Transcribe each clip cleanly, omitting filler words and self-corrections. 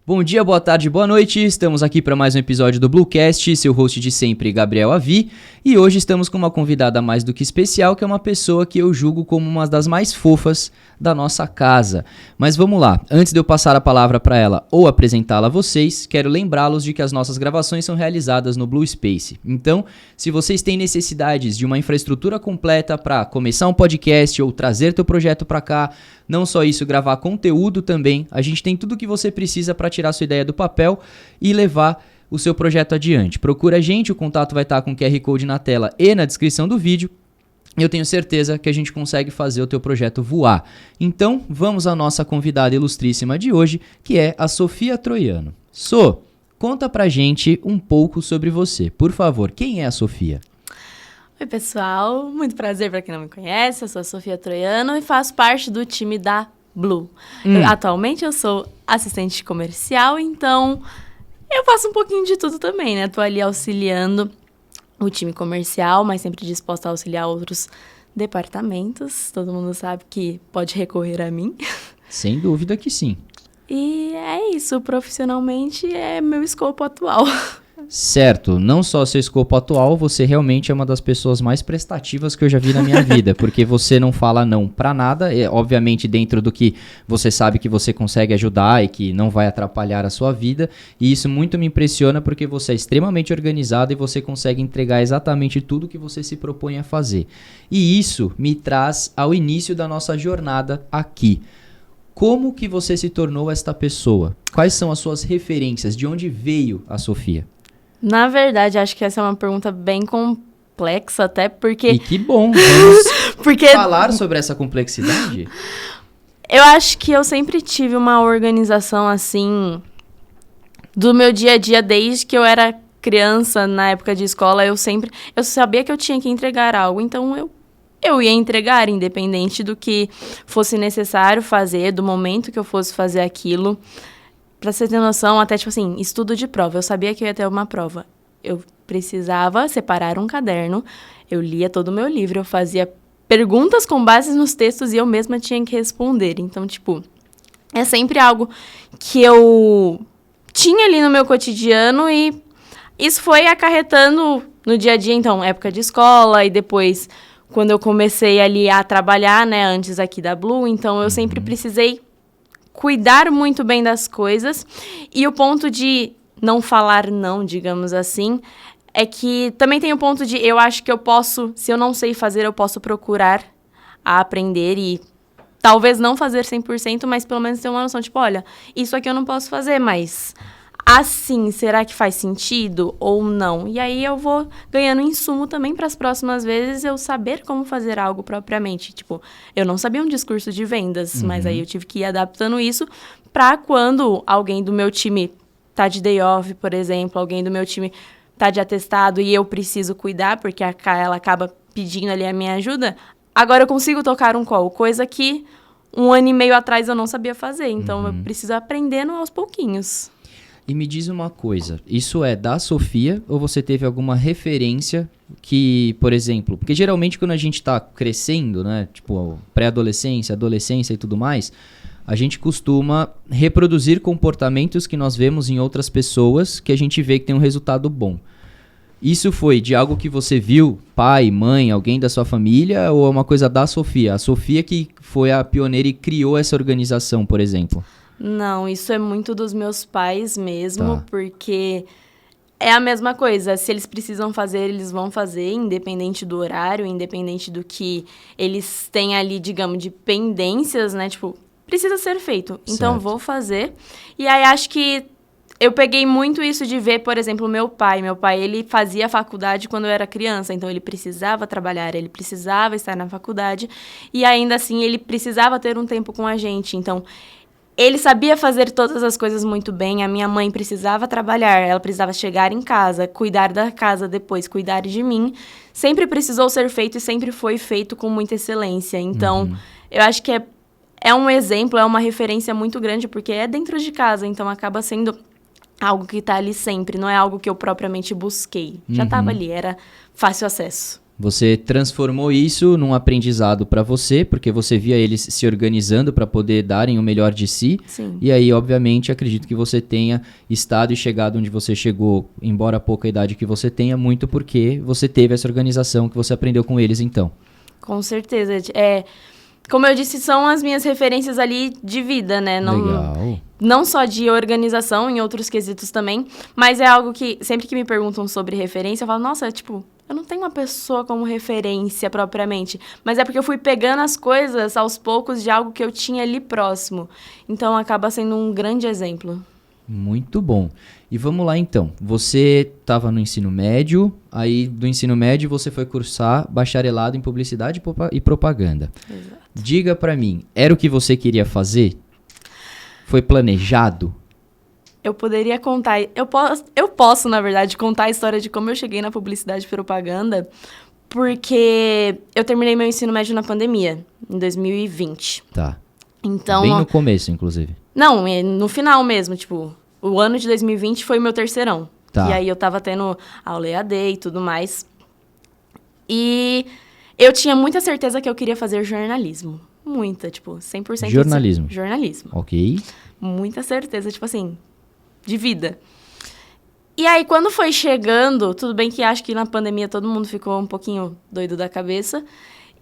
Bom dia, boa tarde, boa noite, estamos aqui para mais um episódio do Bluecast, seu host de sempre, Gabriel Avi, e hoje estamos com uma convidada mais do que especial, que é uma pessoa que eu julgo como uma das mais fofas da nossa casa. Mas vamos lá, antes de eu passar a palavra para ela ou apresentá-la a vocês, quero lembrá-los de que as nossas gravações são realizadas no Blue Space. Então, se vocês têm necessidades de uma infraestrutura completa para começar um podcast ou trazer teu projeto para cá, não só isso, gravar conteúdo também, a gente tem tudo o que você precisa para tirar sua ideia do papel e levar o seu projeto adiante. Procura a gente, o contato vai estar com o QR Code na tela e na descrição do vídeo. Eu tenho certeza que a gente consegue fazer o teu projeto voar. Então, vamos à nossa convidada ilustríssima de hoje, que é a Sofia Troiano. So, conta pra gente um pouco sobre você. Por favor, quem é a Sofia? Oi, pessoal. Muito prazer para quem não me conhece. Eu sou a Sofia Troiano e faço parte do time da Blue. Atualmente eu sou assistente comercial, então eu faço um pouquinho de tudo também, né? Tô ali auxiliando o time comercial, mas sempre disposta a auxiliar outros departamentos. Todo mundo sabe que pode recorrer a mim. Sem dúvida que sim. E é isso, profissionalmente é meu escopo atual. Certo, não só seu escopo atual, você realmente é uma das pessoas mais prestativas que eu já vi na minha vida, porque você não fala não pra nada, obviamente dentro do que você sabe que você consegue ajudar e que não vai atrapalhar a sua vida, e isso muito me impressiona porque você é extremamente organizado e você consegue entregar exatamente tudo que você se propõe a fazer. E isso me traz ao início da nossa jornada aqui. Como que você se tornou esta pessoa? Quais são as suas referências? De onde veio a Sofia? Na verdade, acho que essa é uma pergunta bem complexa, até porque... E que bom, vamos falar sobre essa complexidade? Eu acho que eu sempre tive uma organização, assim, do meu dia a dia, desde que eu era criança, na época de escola, eu sabia que eu tinha que entregar algo, então eu ia entregar, independente do que fosse necessário fazer, do momento que eu fosse fazer aquilo. Pra você ter noção, até, tipo assim, estudo de prova. Eu sabia que eu ia ter uma prova. Eu precisava separar um caderno, eu lia todo o meu livro, eu fazia perguntas com base nos textos e eu mesma tinha que responder. Então, tipo, é sempre algo que eu tinha ali no meu cotidiano e isso foi acarretando no dia a dia, então, época de escola e depois, quando eu comecei ali a trabalhar, né, antes aqui da Blue, então eu sempre precisei cuidar muito bem das coisas, e o ponto de não falar não, digamos assim, é que também tem o ponto de eu acho que eu posso, se eu não sei fazer, eu posso procurar a aprender e talvez não fazer 100%, mas pelo menos ter uma noção, tipo, olha, isso aqui eu não posso fazer, mas assim, será que faz sentido ou não? E aí eu vou ganhando insumo também para as próximas vezes eu saber como fazer algo propriamente. Tipo, eu não sabia um discurso de vendas, mas aí eu tive que ir adaptando isso para quando alguém do meu time tá de day off, por exemplo, alguém do meu time tá de atestado e eu preciso cuidar, porque ela acaba pedindo ali a minha ajuda, agora eu consigo tocar um call, coisa que 1 ano e meio atrás eu não sabia fazer. Então eu preciso aprendendo aos pouquinhos. E me diz uma coisa, isso é da Sofia ou você teve alguma referência que, por exemplo, porque geralmente quando a gente tá crescendo, né, tipo pré-adolescência, adolescência e tudo mais, a gente costuma reproduzir comportamentos que nós vemos em outras pessoas que a gente vê que tem um resultado bom. Isso foi de algo que você viu, pai, mãe, alguém da sua família, ou é uma coisa da Sofia? A Sofia que foi a pioneira e criou essa organização, por exemplo? Não, isso é muito dos meus pais mesmo, Tá. porque é a mesma coisa. Se eles precisam fazer, eles vão fazer, independente do horário, independente do que eles têm ali, digamos, de pendências, né? Tipo, precisa ser feito. Então, Certo. vou fazer. E aí, acho que eu peguei muito isso de ver, por exemplo, meu pai. Meu pai, ele fazia faculdade quando eu era criança, então ele precisava trabalhar, ele precisava estar na faculdade. E ainda assim, ele precisava ter um tempo com a gente. Então, ele sabia fazer todas as coisas muito bem. A minha mãe precisava trabalhar, ela precisava chegar em casa, cuidar da casa depois, cuidar de mim. Sempre precisou ser feito e sempre foi feito com muita excelência. Então, eu acho que é um exemplo, é uma referência muito grande, porque é dentro de casa, então acaba sendo algo que está ali sempre, não é algo que eu propriamente busquei. Já estava ali, era fácil acesso. Você transformou isso num aprendizado para você, porque você via eles se organizando para poder darem o melhor de si. Sim. E aí, obviamente, acredito que você tenha estado e chegado onde você chegou, embora a pouca idade que você tenha, muito porque você teve essa organização que você aprendeu com eles, então. Com certeza. Como eu disse, são as minhas referências ali de vida, né? Legal. Não só de organização, em outros quesitos também, mas é algo que, sempre que me perguntam sobre referência, eu falo, nossa, eu não tenho uma pessoa como referência propriamente, mas é porque eu fui pegando as coisas aos poucos de algo que eu tinha ali próximo. Então, acaba sendo um grande exemplo. Muito bom. E vamos lá, então. Você estava no ensino médio, aí do ensino médio você foi cursar bacharelado em publicidade e propaganda. Exato. Diga pra mim, era o que você queria fazer? Foi planejado? Eu poderia contar... Eu posso, na verdade, contar a história de como eu cheguei na publicidade e propaganda, porque eu terminei meu ensino médio na pandemia, em 2020. Tá. Então... Bem no começo, inclusive. Não, no final mesmo, o ano de 2020 foi o meu terceirão. Tá. E aí eu tava tendo aula EAD e tudo mais. E eu tinha muita certeza que eu queria fazer jornalismo. Muita, 100%. Jornalismo. Jornalismo. Ok. Muita certeza, de vida. E aí, quando foi chegando, tudo bem que acho que na pandemia todo mundo ficou um pouquinho doido da cabeça.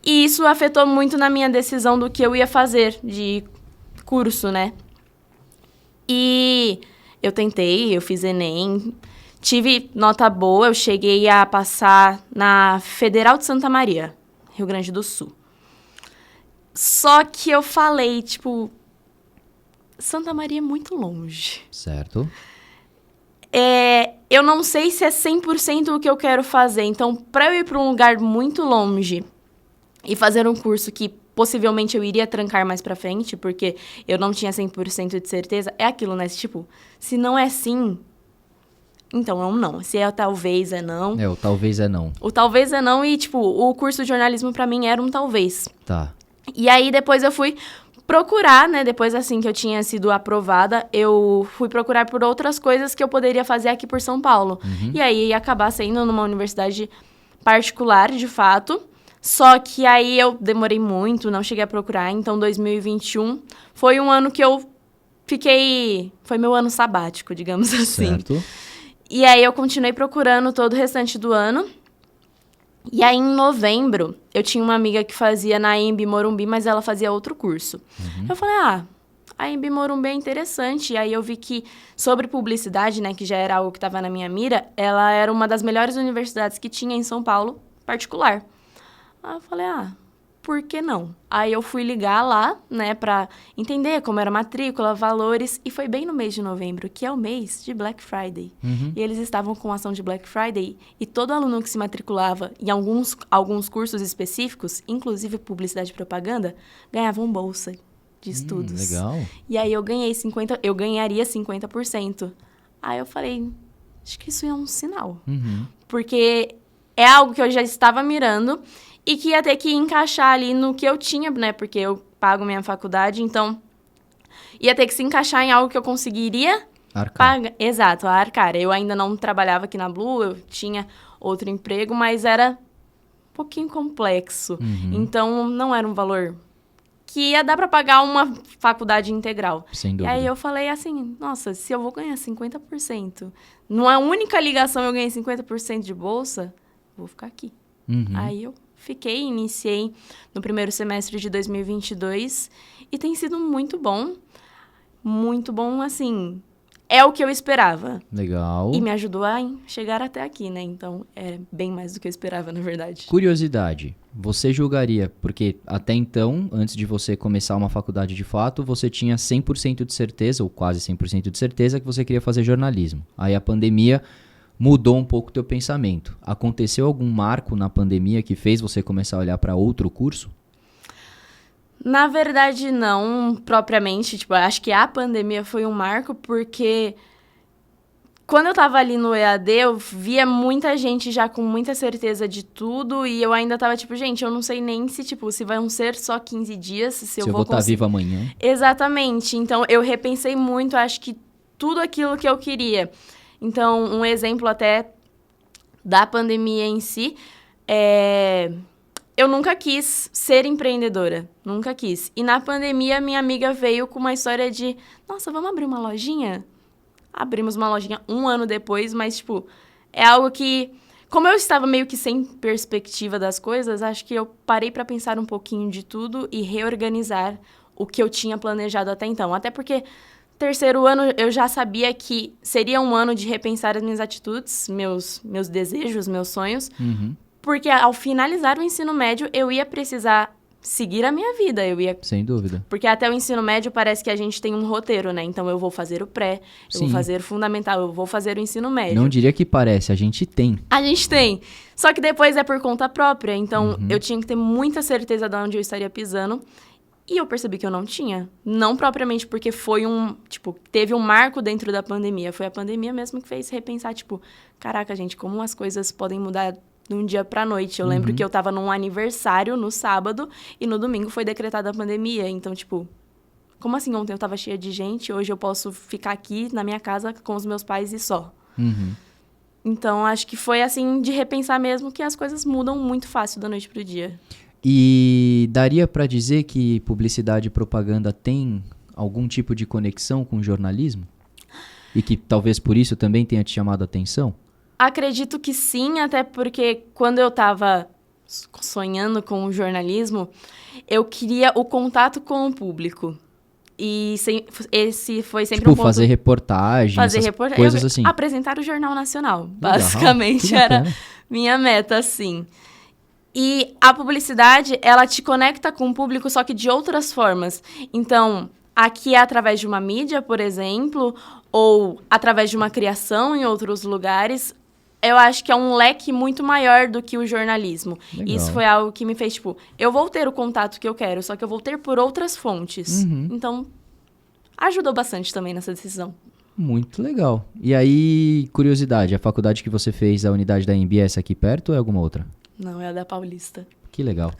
E isso afetou muito na minha decisão do que eu ia fazer de curso, né? E eu fiz Enem, tive nota boa, eu cheguei a passar na Federal de Santa Maria, Rio Grande do Sul. Só que eu falei, Santa Maria é muito longe. Certo. Eu não sei se é 100% o que eu quero fazer. Então, para eu ir para um lugar muito longe e fazer um curso que possivelmente eu iria trancar mais pra frente, porque eu não tinha 100% de certeza, é aquilo, né? Se não é sim, então é um não. Se é talvez, é não. O talvez é não. O talvez é não e, o curso de jornalismo pra mim era um talvez. Tá. E aí, depois eu fui procurar, né? Depois, assim, que eu tinha sido aprovada, eu fui procurar por outras coisas que eu poderia fazer aqui por São Paulo. Uhum. E aí, ia acabar saindo numa universidade particular, de fato. Só que aí eu demorei muito, não cheguei a procurar. Então, 2021 foi um ano que eu fiquei... Foi meu ano sabático, digamos assim. Certo. E aí, eu continuei procurando todo o restante do ano. E aí, em novembro, eu tinha uma amiga que fazia na Embi Morumbi, mas ela fazia outro curso. Uhum. Eu falei, a Embi Morumbi é interessante. E aí, eu vi que, sobre publicidade, né, que já era algo que estava na minha mira, ela era uma das melhores universidades que tinha em São Paulo, particular. Aí eu falei, por que não? Aí eu fui ligar lá, né, pra entender como era a matrícula, valores, e foi bem no mês de novembro, que é o mês de Black Friday. Uhum. E eles estavam com ação de Black Friday, e todo aluno que se matriculava em alguns cursos específicos, inclusive publicidade e propaganda, ganhavam bolsa de estudos. Legal. E aí eu ganharia 50%. Aí eu falei, acho que isso é um sinal. Uhum. Porque é algo que eu já estava mirando, e que ia ter que encaixar ali no que eu tinha, né? Porque eu pago minha faculdade, então ia ter que se encaixar em algo que eu conseguiria pagar. Exato, arcar. Eu ainda não trabalhava aqui na Blue, eu tinha outro emprego, mas era um pouquinho complexo. Uhum. Então, não era um valor que ia dar para pagar uma faculdade integral. Sem dúvida. E aí eu falei assim, nossa, se eu vou ganhar 50%, numa única ligação eu ganhei 50% de bolsa, vou ficar aqui. Uhum. Aí eu iniciei no primeiro semestre de 2022 e tem sido muito bom, assim, é o que eu esperava. Legal. E me ajudou a chegar até aqui, né? Então, é bem mais do que eu esperava, na verdade. Curiosidade, você julgaria, porque até então, antes de você começar uma faculdade de fato, você tinha 100% de certeza, ou quase 100% de certeza, que você queria fazer jornalismo. Aí a pandemia mudou um pouco o teu pensamento. Aconteceu algum marco na pandemia que fez você começar a olhar para outro curso? Na verdade, não propriamente. Acho que a pandemia foi um marco porque quando eu tava ali no EAD, eu via muita gente já com muita certeza de tudo e eu ainda tava gente, eu não sei nem se vão ser só 15 dias, se eu vou estar viva amanhã. Exatamente. Então, eu repensei muito, acho que tudo aquilo que eu queria. Então, um exemplo até da pandemia em si, Eu nunca quis ser empreendedora, nunca quis. E na pandemia, minha amiga veio com uma história de, nossa, vamos abrir uma lojinha? Abrimos uma lojinha 1 ano depois, mas, tipo, é algo que... Como eu estava meio que sem perspectiva das coisas, acho que eu parei para pensar um pouquinho de tudo e reorganizar o que eu tinha planejado até então. Até porque, 3º ano, eu já sabia que seria um ano de repensar as minhas atitudes, meus desejos, meus sonhos. Uhum. Porque ao finalizar o ensino médio, eu ia precisar seguir a minha vida. Sem dúvida. Porque até o ensino médio parece que a gente tem um roteiro, né? Então, eu vou fazer o pré, eu vou fazer o fundamental, eu vou fazer o ensino médio. Não diria que parece, a gente tem. A gente tem. Só que depois é por conta própria. Então, eu tinha que ter muita certeza de onde eu estaria pisando. E eu percebi que eu não tinha. Não propriamente porque foi teve um marco dentro da pandemia. Foi a pandemia mesmo que fez repensar, caraca, gente, como as coisas podem mudar de um dia pra noite. Eu lembro que eu tava num aniversário no sábado e no domingo foi decretada a pandemia. Então, como assim ontem eu tava cheia de gente, hoje eu posso ficar aqui na minha casa com os meus pais e só. Uhum. Então, acho que foi assim de repensar mesmo que as coisas mudam muito fácil da noite pro dia. E daria pra dizer que publicidade e propaganda tem algum tipo de conexão com o jornalismo? E que talvez por isso também tenha te chamado a atenção? Acredito que sim, até porque quando eu estava sonhando com o jornalismo, eu queria o contato com o público. E esse foi sempre um ponto... fazer reportagens, coisas assim. Apresentar o Jornal Nacional, basicamente, era minha meta, assim. E a publicidade, ela te conecta com o público, só que de outras formas. Então, aqui é através de uma mídia, por exemplo, ou através de uma criação em outros lugares. Eu acho que é um leque muito maior do que o jornalismo. Legal. Isso foi algo que me fez, eu vou ter o contato que eu quero, só que eu vou ter por outras fontes. Então, ajudou bastante também nessa decisão. Muito legal. E aí, curiosidade, a faculdade que você fez, a unidade da AMB, é essa aqui perto ou é alguma outra? Não, é a da Paulista. Que legal.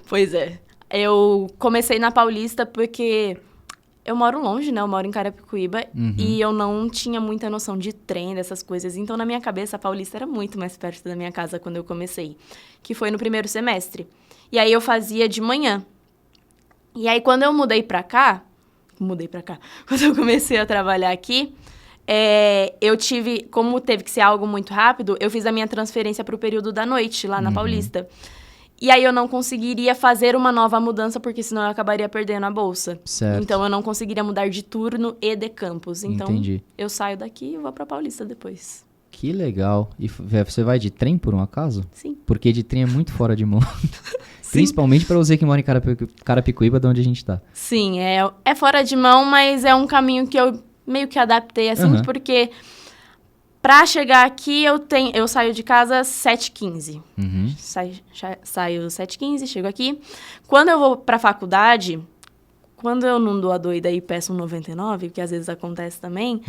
Pois é. Eu comecei na Paulista porque... Eu moro longe, né? Eu moro em Carapicuíba e eu não tinha muita noção de trem, dessas coisas. Então, na minha cabeça, a Paulista era muito mais perto da minha casa quando eu comecei. Que foi no 1º semestre. E aí, eu fazia de manhã. E aí, quando eu mudei pra cá... Quando eu comecei a trabalhar aqui, eu tive... Como teve que ser algo muito rápido, eu fiz a minha transferência pro período da noite, lá na Paulista. E aí eu não conseguiria fazer uma nova mudança, porque senão eu acabaria perdendo a bolsa. Certo. Então eu não conseguiria mudar de turno e de campus. Então Entendi. Eu saio daqui e vou pra Paulista depois. Que legal. E você vai de trem, por um acaso? Sim. Porque de trem é muito fora de mão. Principalmente pra você que mora em Carapicuíba, de onde a gente tá. Sim, é fora de mão, mas é um caminho que eu meio que adaptei, assim, porque... Pra chegar aqui, eu saio de casa às 7h15. Saio às 7h15, chego aqui. Quando eu vou pra faculdade, quando eu não dou a doida e peço um 99, que às vezes acontece também,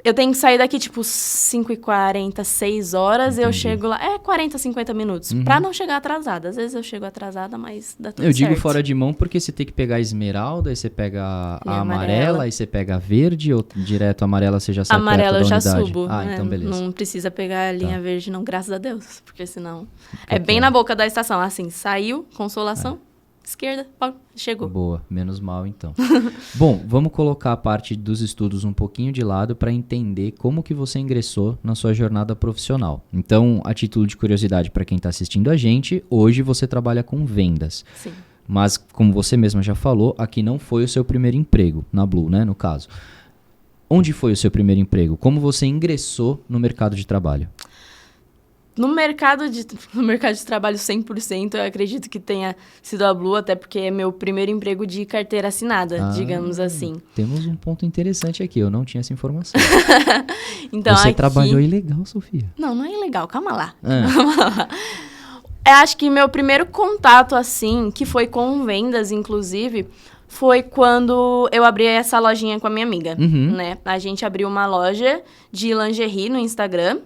eu tenho que sair daqui, 5h40, 6 horas, Entendi. eu chego lá... 40, 50 minutos, pra não chegar atrasada. Às vezes eu chego atrasada, mas dá tudo Eu certo. digo fora de mão porque você tem que pegar a esmeralda, aí você pega a amarela, aí você pega a verde, ou direto a amarela você já sai Amarela perto da eu já unidade? subo. Então beleza. Não precisa pegar a linha verde, não, graças a Deus. Porque senão... É bem na boca da estação, assim, saiu, Consolação, esquerda, chegou. Boa, menos mal então. Bom, vamos colocar a parte dos estudos um pouquinho de lado para entender como que você ingressou na sua jornada profissional. Então, a título de curiosidade para quem está assistindo a gente, hoje você trabalha com vendas. Sim. Mas, como você mesma já falou, aqui não foi o seu primeiro emprego, na Blue, né, no caso. Onde foi o seu primeiro emprego? Como você ingressou no mercado de trabalho? No mercado de trabalho 100%, eu acredito que tenha sido a Blue, até porque é meu primeiro emprego de carteira assinada, digamos assim. Temos um ponto interessante aqui, eu não tinha essa informação. Então, você trabalhou ilegal, Sofia? Não é ilegal, calma lá. Calma lá. Eu acho que meu primeiro contato, assim, que foi com vendas, inclusive, foi quando eu abri essa lojinha com a minha amiga, né? A gente abriu uma loja de lingerie no Instagram.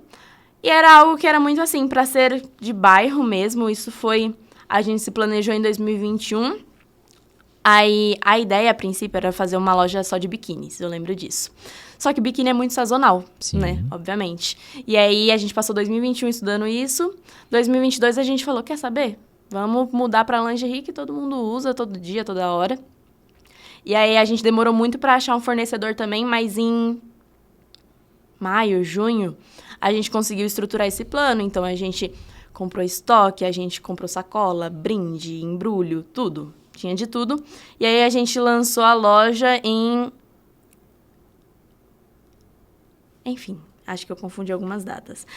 E era algo que era muito assim, pra ser de bairro mesmo. Isso foi... A gente se planejou em 2021. Aí, a ideia, a princípio, era fazer uma loja só de biquínis, eu lembro disso. Só que biquíni é muito sazonal, Sim. né? Obviamente. E aí, a gente passou 2021 estudando isso. 2022, a gente falou, quer saber? Vamos mudar pra lingerie que todo mundo usa todo dia, toda hora. E aí, a gente demorou muito pra achar um fornecedor também, mas em maio, junho, a gente conseguiu estruturar esse plano. Então, a gente comprou estoque, a gente comprou sacola, brinde, embrulho, tudo. Tinha de tudo. E aí, a gente lançou a loja em... Enfim, acho que eu confundi algumas datas.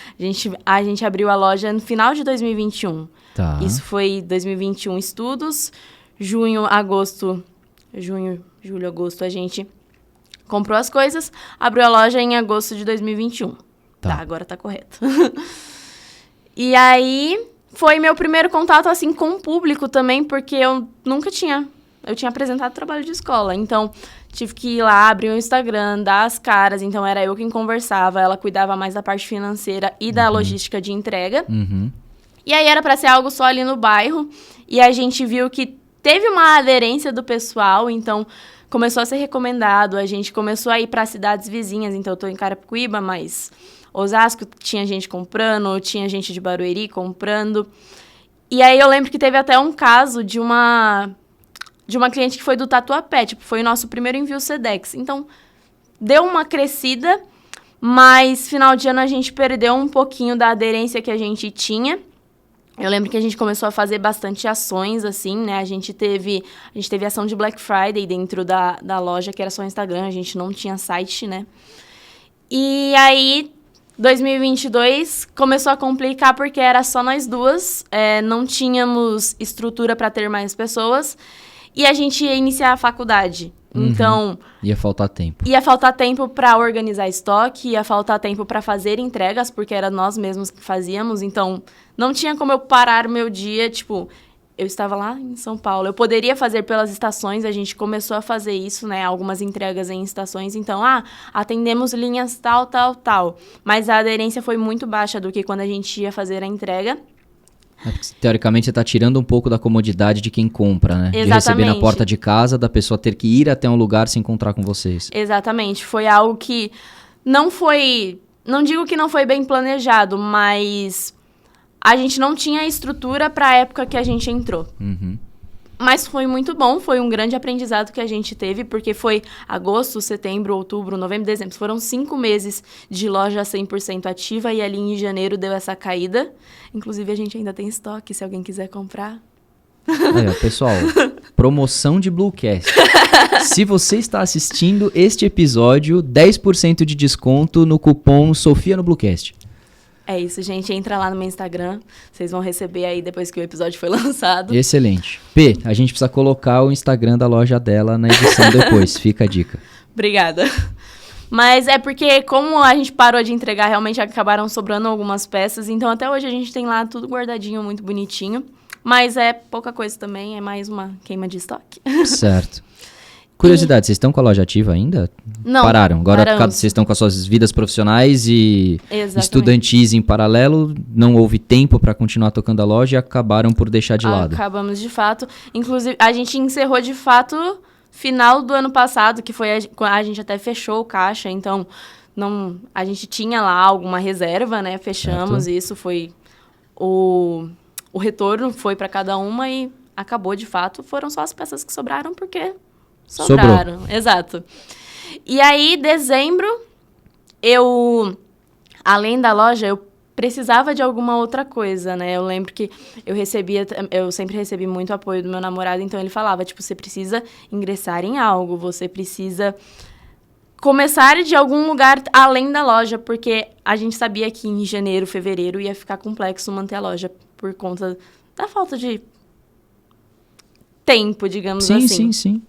A gente abriu a loja no final de 2021. Tá. Isso foi 2021 estudos. Julho, agosto, a gente comprou as coisas. Abriu a loja em agosto de 2021. Tá, agora tá correto. E aí, foi meu primeiro contato, assim, com o público também, porque eu nunca tinha... Eu tinha apresentado trabalho de escola, então tive que ir lá, abrir o Instagram, dar as caras. Então, era eu quem conversava, ela cuidava mais da parte financeira e da logística de entrega. Uhum. E aí, era para ser algo só ali no bairro. E a gente viu que teve uma aderência do pessoal, então começou a ser recomendado. A gente começou a ir para cidades vizinhas. Então, eu tô em Carapicuíba, mas Osasco tinha gente comprando, tinha gente de Barueri comprando. E aí, eu lembro que teve até um caso de uma cliente que foi do Tatuapé, tipo, foi o nosso primeiro envio Sedex. Então, deu uma crescida, mas final de ano a gente perdeu um pouquinho da aderência que a gente tinha. Eu lembro que a gente começou a fazer bastante ações, assim, né? A gente teve ação de Black Friday dentro da loja, que era só Instagram, a gente não tinha site, né? E aí, 2022 começou a complicar porque era só nós duas, não tínhamos estrutura para ter mais pessoas. E a gente ia iniciar a faculdade. Uhum. Então... Ia faltar tempo. Ia faltar tempo para organizar estoque, ia faltar tempo para fazer entregas, porque era nós mesmos que fazíamos. Então, não tinha como eu parar meu dia, tipo... Eu estava lá em São Paulo. Eu poderia fazer pelas estações, a gente começou a fazer isso, né? Algumas entregas em estações. Então, atendemos linhas tal, tal, tal. Mas a aderência foi muito baixa do que quando a gente ia fazer a entrega. Teoricamente, você está tirando um pouco da comodidade de quem compra, né? Exatamente. De receber na porta de casa, da pessoa ter que ir até um lugar se encontrar com vocês. Exatamente. Foi algo que não foi... Não digo que não foi bem planejado, mas a gente não tinha estrutura para a época que a gente entrou. Uhum. Mas foi muito bom, foi um grande aprendizado que a gente teve, porque foi agosto, setembro, outubro, novembro, dezembro. Foram 5 meses de loja 100% ativa e ali em janeiro deu essa caída. Inclusive, a gente ainda tem estoque, se alguém quiser comprar. Pessoal, promoção de Bluecast. Se você está assistindo este episódio, 10% de desconto no cupom Sofia no Bluecast. É isso, gente. Entra lá no meu Instagram. Vocês vão receber aí depois que o episódio foi lançado. Excelente. P, a gente precisa colocar o Instagram da loja dela na edição depois. Fica a dica. Obrigada. Mas é porque, como a gente parou de entregar, realmente acabaram sobrando algumas peças. Então, até hoje a gente tem lá tudo guardadinho, muito bonitinho. Mas é pouca coisa também, é mais uma queima de estoque. Certo. Curiosidade, vocês estão com a loja ativa ainda? Não, Pararam. Agora paramos. vocês estão com as suas vidas profissionais e Exatamente. estudantis em paralelo. Não houve tempo para continuar tocando a loja e acabaram por deixar de lado. Acabamos de fato. Inclusive, a gente encerrou de fato final do ano passado, que foi a gente até fechou o caixa. Então, a gente tinha lá alguma reserva, né? Fechamos Certo. isso, foi o retorno foi para cada uma e acabou de fato. Foram só as peças que sobraram porque... Sobraram, exato. E aí, dezembro, além da loja, eu precisava de alguma outra coisa, né? Eu lembro que eu sempre recebi muito apoio do meu namorado, então ele falava, tipo, você precisa ingressar em algo, você precisa começar de algum lugar além da loja, porque a gente sabia que em janeiro, fevereiro ia ficar complexo manter a loja por conta da falta de tempo, digamos assim. Sim.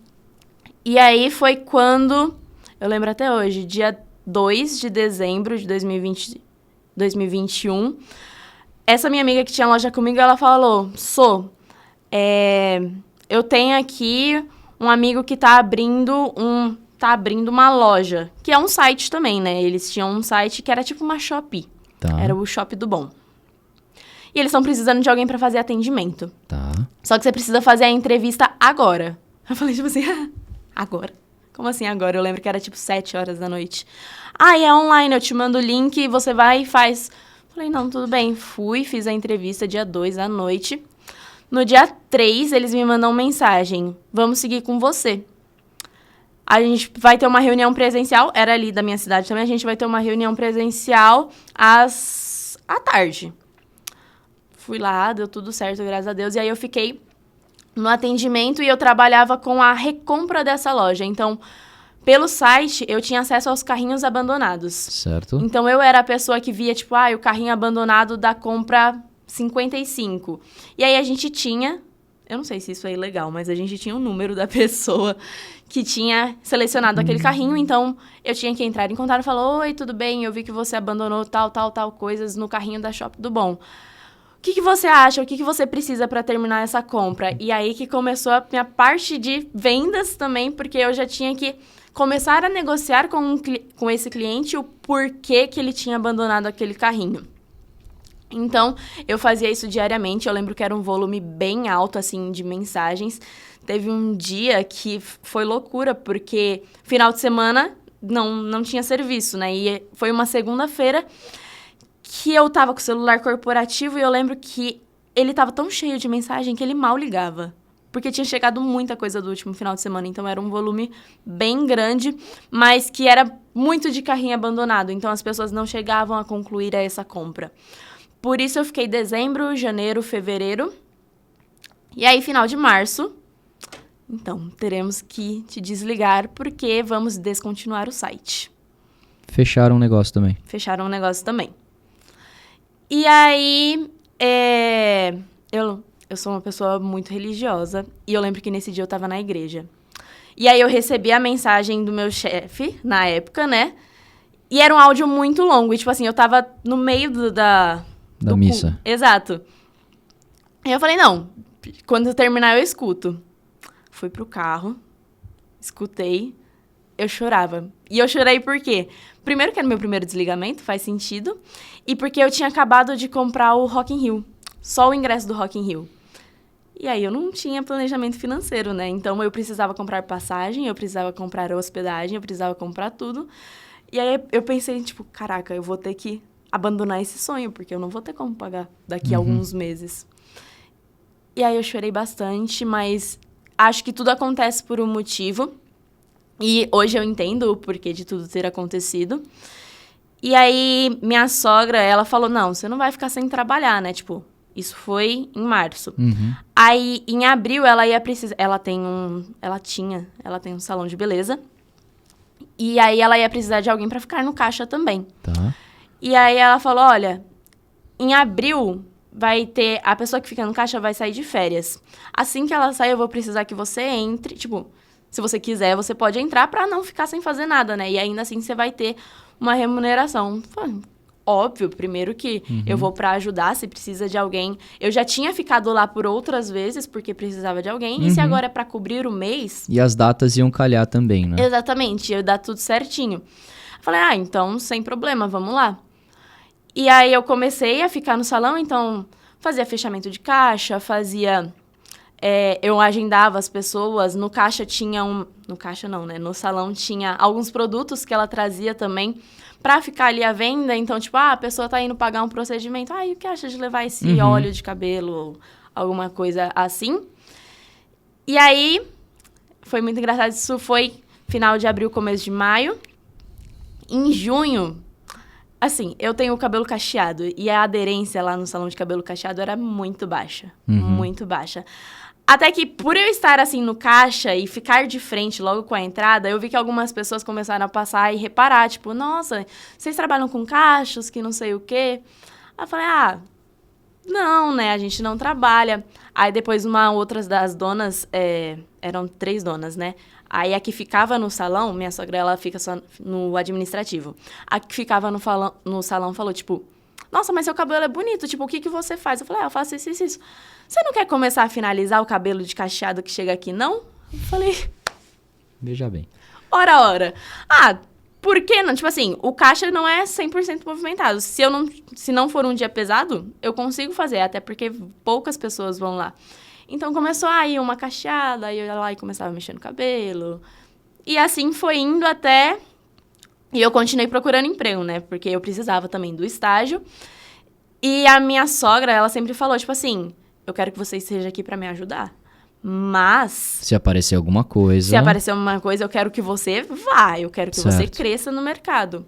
E aí foi quando, eu lembro até hoje, dia 2 de dezembro de 2021, essa minha amiga que tinha loja comigo, ela falou, eu tenho aqui um amigo que tá abrindo uma loja, que é um site também, né? Eles tinham um site que era tipo uma Shopee, era o Shop do Bom. E eles estão precisando de alguém para fazer atendimento. Tá. Só que você precisa fazer a entrevista agora. Eu falei, tipo assim, agora? Como assim agora? Eu lembro que era tipo 7 horas da noite. Ah, é online, eu te mando o link, você vai e faz. Falei, não, tudo bem. Fui, fiz a entrevista dia 2 à noite. No dia 3, eles me mandam mensagem. Vamos seguir com você. A gente vai ter uma reunião presencial. Era ali da minha cidade também. A gente vai ter uma reunião presencial à tarde. Fui lá, deu tudo certo, graças a Deus. E aí eu fiquei no atendimento e eu trabalhava com a recompra dessa loja. Então, pelo site, eu tinha acesso aos carrinhos abandonados. Certo. Então, eu era a pessoa que via, tipo, o carrinho abandonado da compra 55. E aí, a gente tinha... Eu não sei se isso é ilegal, mas a gente tinha o número da pessoa que tinha selecionado aquele carrinho. Então, eu tinha que entrar em contato e falar, oi, tudo bem? Eu vi que você abandonou tal coisas no carrinho da Shop do Bom. O que você acha? O que você precisa para terminar essa compra? E aí que começou a minha parte de vendas também, porque eu já tinha que começar a negociar com esse cliente o porquê que ele tinha abandonado aquele carrinho. Então, eu fazia isso diariamente. Eu lembro que era um volume bem alto, assim, de mensagens. Teve um dia que foi loucura, porque final de semana não tinha serviço, né? E foi uma segunda-feira que eu tava com o celular corporativo e eu lembro que ele tava tão cheio de mensagem que ele mal ligava. Porque tinha chegado muita coisa do último final de semana, então era um volume bem grande, mas que era muito de carrinho abandonado, então as pessoas não chegavam a concluir essa compra. Por isso eu fiquei dezembro, janeiro, fevereiro, e aí final de março, então teremos que te desligar porque vamos descontinuar o site. Fecharam o negócio também. Fecharam o negócio também. E aí, eu sou uma pessoa muito religiosa. E eu lembro que nesse dia eu tava na igreja. E aí eu recebi a mensagem do meu chefe, na época, né? E era um áudio muito longo. E tipo assim, eu tava no meio da missa. Exato. E eu falei, não, quando eu terminar eu escuto. Fui pro carro, escutei, eu chorava. E eu chorei por quê? Primeiro que era meu primeiro desligamento, faz sentido. E porque eu tinha acabado de comprar o Rock in Rio. Só o ingresso do Rock in Rio. E aí eu não tinha planejamento financeiro, né? Então eu precisava comprar passagem, eu precisava comprar hospedagem, eu precisava comprar tudo. E aí eu pensei, tipo, caraca, eu vou ter que abandonar esse sonho, porque eu não vou ter como pagar daqui a alguns meses. E aí eu chorei bastante, mas acho que tudo acontece por um motivo. E hoje eu entendo o porquê de tudo ter acontecido. E aí, minha sogra, ela falou, não, você não vai ficar sem trabalhar, né? Tipo, isso foi em março. Aí, em abril, ela ia precisar... Ela tem um salão de beleza. E aí, ela ia precisar de alguém pra ficar no caixa também. Tá. E aí, ela falou, olha, em abril, vai ter... A pessoa que fica no caixa vai sair de férias. Assim que ela sair, eu vou precisar que você entre, tipo... Se você quiser, você pode entrar para não ficar sem fazer nada, né? E ainda assim você vai ter uma remuneração. Óbvio, primeiro que eu vou para ajudar, se precisa de alguém. Eu já tinha ficado lá por outras vezes, porque precisava de alguém. E se agora é para cobrir o mês... E as datas iam calhar também, né? Exatamente, ia dar tudo certinho. Falei, então sem problema, vamos lá. E aí eu comecei a ficar no salão, então fazia fechamento de caixa, eu agendava as pessoas, no caixa tinha No caixa não, né? No salão tinha alguns produtos que ela trazia também pra ficar ali à venda. Então, tipo, a pessoa tá indo pagar um procedimento. E o que acha de levar esse óleo de cabelo ou alguma coisa assim? E aí, foi muito engraçado. Isso foi final de abril, começo de maio. Em junho, assim, eu tenho o cabelo cacheado. E a aderência lá no salão de cabelo cacheado era muito baixa. Muito baixa. Até que, por eu estar, assim, no caixa e ficar de frente logo com a entrada, eu vi que algumas pessoas começaram a passar e reparar, tipo, nossa, vocês trabalham com caixas, que não sei o quê. Aí eu falei, não, né, a gente não trabalha. Aí depois uma outra das donas, eram 3 donas, né? Aí a que ficava no salão, minha sogra, ela fica só no administrativo. A que ficava no salão falou, tipo, nossa, mas seu cabelo é bonito, tipo, o que você faz? Eu falei, eu faço isso. Você não quer começar a finalizar o cabelo de cacheado que chega aqui, não? Eu falei... Veja bem. Ora. Por que não? Tipo assim, o caixa não é 100% movimentado. Se não for um dia pesado, eu consigo fazer, até porque poucas pessoas vão lá. Então começou a ir uma cacheada, aí eu ia lá e começava a mexer no cabelo. E assim foi indo até... E eu continuei procurando emprego, né? Porque eu precisava também do estágio. E a minha sogra, ela sempre falou, tipo assim, eu quero que você esteja aqui pra me ajudar. Mas... Se aparecer alguma coisa... Se aparecer alguma coisa, eu quero que você vá. Eu quero que você Certo. cresça no mercado.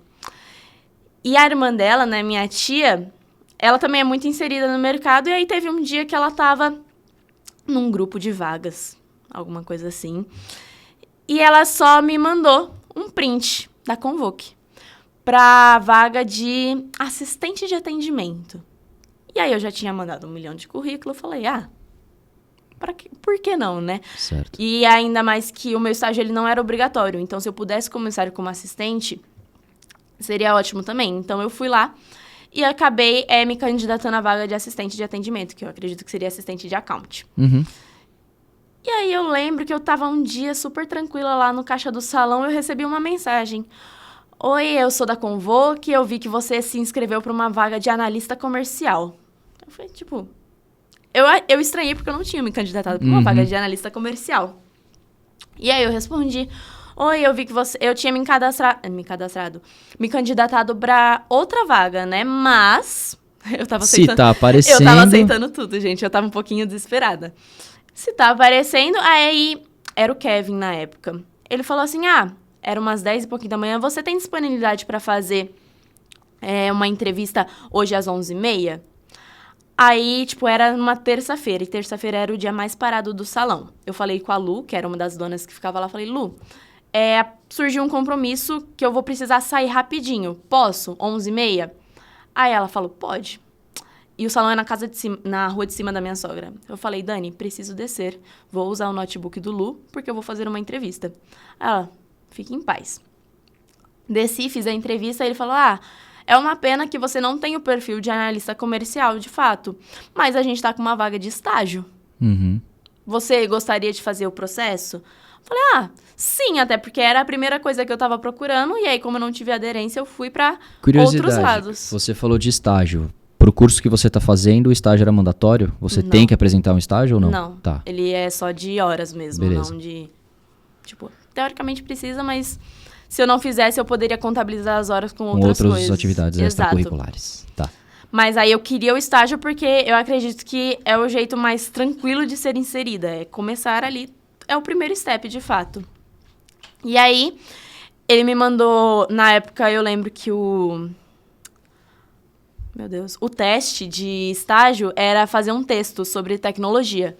E a irmã dela, né, minha tia, ela também é muito inserida no mercado. E aí teve um dia que ela tava num grupo de vagas, alguma coisa assim. E ela só me mandou um print da Convoque pra vaga de assistente de atendimento. E aí eu já tinha mandado 1 milhão de currículo. Eu falei, por que não, né? Certo. E ainda mais que o meu estágio ele não era obrigatório. Então, se eu pudesse começar como assistente, seria ótimo também. Então, eu fui lá e acabei me candidatando à vaga de assistente de atendimento, que eu acredito que seria assistente de account. Uhum. E aí, eu lembro que eu tava um dia super tranquila lá no caixa do salão, eu recebi uma mensagem. Oi, eu sou da Convoque, eu vi que você se inscreveu para uma vaga de analista comercial. Eu falei, tipo... Eu estranhei porque eu não tinha me candidatado para uma vaga de analista comercial. E aí eu respondi, oi, eu vi que eu tinha me candidatado para outra vaga, né? Mas eu tava aceitando. Se tá aparecendo... Eu tava aceitando tudo, gente. Eu tava um pouquinho desesperada. Se tá aparecendo, aí era o Kevin na época. Ele falou assim, era umas 10 e pouquinho da manhã, você tem disponibilidade para fazer uma entrevista hoje às 11h30? Aí, tipo, era uma terça-feira, e terça-feira era o dia mais parado do salão. Eu falei com a Lu, que era uma das donas que ficava lá, falei, Lu, surgiu um compromisso que eu vou precisar sair rapidinho. Posso? 11h30? Aí ela falou, pode. E o salão é na rua de cima da minha sogra. Eu falei, Dani, preciso descer. Vou usar o notebook do Lu, porque eu vou fazer uma entrevista. Ela, fique em paz. Desci, fiz a entrevista, e ele falou, é uma pena que você não tem o perfil de analista comercial, de fato. Mas a gente tá com uma vaga de estágio. Uhum. Você gostaria de fazer o processo? Falei, sim, até porque era a primeira coisa que eu tava procurando. E aí, como eu não tive aderência, eu fui pra outros lados. Você falou de estágio. Pro curso que você tá fazendo, o estágio era mandatório? Você Não. tem que apresentar um estágio ou não? Não, Tá. ele é só de horas mesmo, Beleza. não de... Tipo, teoricamente precisa, mas... Se eu não fizesse, eu poderia contabilizar as horas com outras coisas. Atividades Exato. extracurriculares. Tá. Mas aí eu queria o estágio porque eu acredito que é o jeito mais tranquilo de ser inserida. É começar ali, é o primeiro step, de fato. E aí, ele me mandou... Na época, eu lembro que o teste de estágio era fazer um texto sobre tecnologia.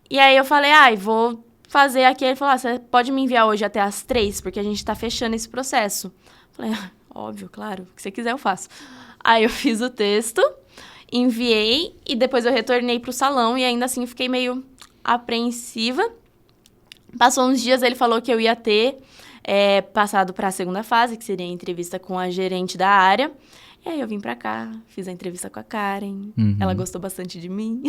E aí eu falei, vou... fazer aqui, ele falou, você pode me enviar hoje até às 3, porque a gente tá fechando esse processo. Falei, óbvio, claro, o que você quiser eu faço. Aí eu fiz o texto, enviei, e depois eu retornei pro salão, e ainda assim fiquei meio apreensiva. Passou uns dias, ele falou que eu ia ter passado para a segunda fase, que seria a entrevista com a gerente da área. E aí eu vim pra cá, fiz a entrevista com a Karen, ela gostou bastante de mim.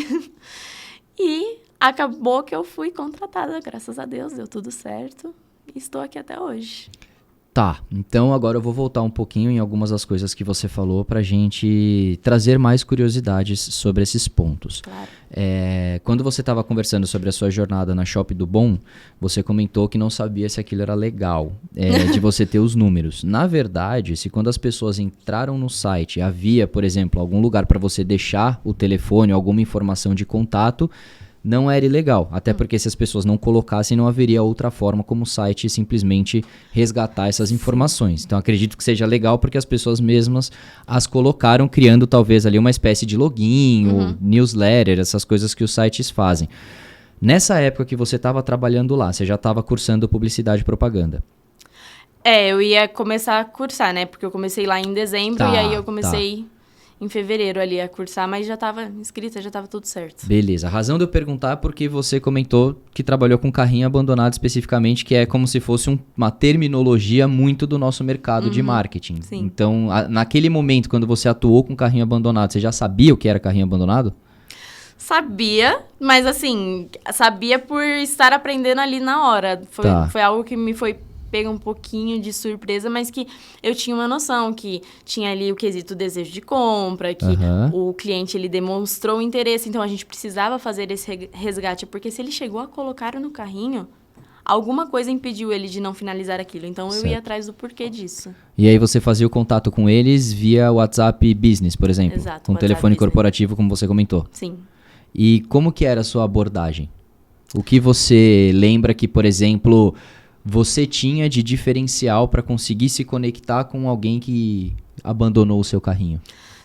E acabou que eu fui contratada, graças a Deus, deu tudo certo. E estou aqui até hoje. Tá, então agora eu vou voltar um pouquinho em algumas das coisas que você falou pra gente trazer mais curiosidades sobre esses pontos. Claro. Quando você estava conversando sobre a sua jornada na Shop do Bom, você comentou que não sabia se aquilo era legal, de você ter os números. Na verdade, se quando as pessoas entraram no site havia, por exemplo, algum lugar para você deixar o telefone, alguma informação de contato, não era ilegal, até porque se as pessoas não colocassem, não haveria outra forma como o site simplesmente resgatar essas informações. Então, acredito que seja legal porque as pessoas mesmas as colocaram, criando talvez ali uma espécie de login, ou newsletter, essas coisas que os sites fazem. Nessa época que você estava trabalhando lá, você já estava cursando publicidade e propaganda? Eu ia começar a cursar, né? Porque eu comecei lá em dezembro e aí eu comecei... em fevereiro ali a cursar, mas já estava inscrita, já estava tudo certo. Beleza. A razão de eu perguntar é porque você comentou que trabalhou com carrinho abandonado especificamente, que é como se fosse uma terminologia muito do nosso mercado de marketing. Sim. Então, naquele momento, quando você atuou com carrinho abandonado, você já sabia o que era carrinho abandonado? Sabia, mas assim, sabia por estar aprendendo ali na hora. Foi algo que me foi pega um pouquinho de surpresa, mas que eu tinha uma noção que tinha ali o quesito desejo de compra, que o cliente ele demonstrou interesse, então a gente precisava fazer esse resgate, porque se ele chegou a colocar no carrinho, alguma coisa impediu ele de não finalizar aquilo. Então, eu ia atrás do porquê disso. E aí você fazia o contato com eles via WhatsApp Business, por exemplo? Exato. Com telefone corporativo, como você comentou. Sim. E como que era a sua abordagem? O que você lembra que, por exemplo, você tinha de diferencial para conseguir se conectar com alguém que abandonou o seu carrinho?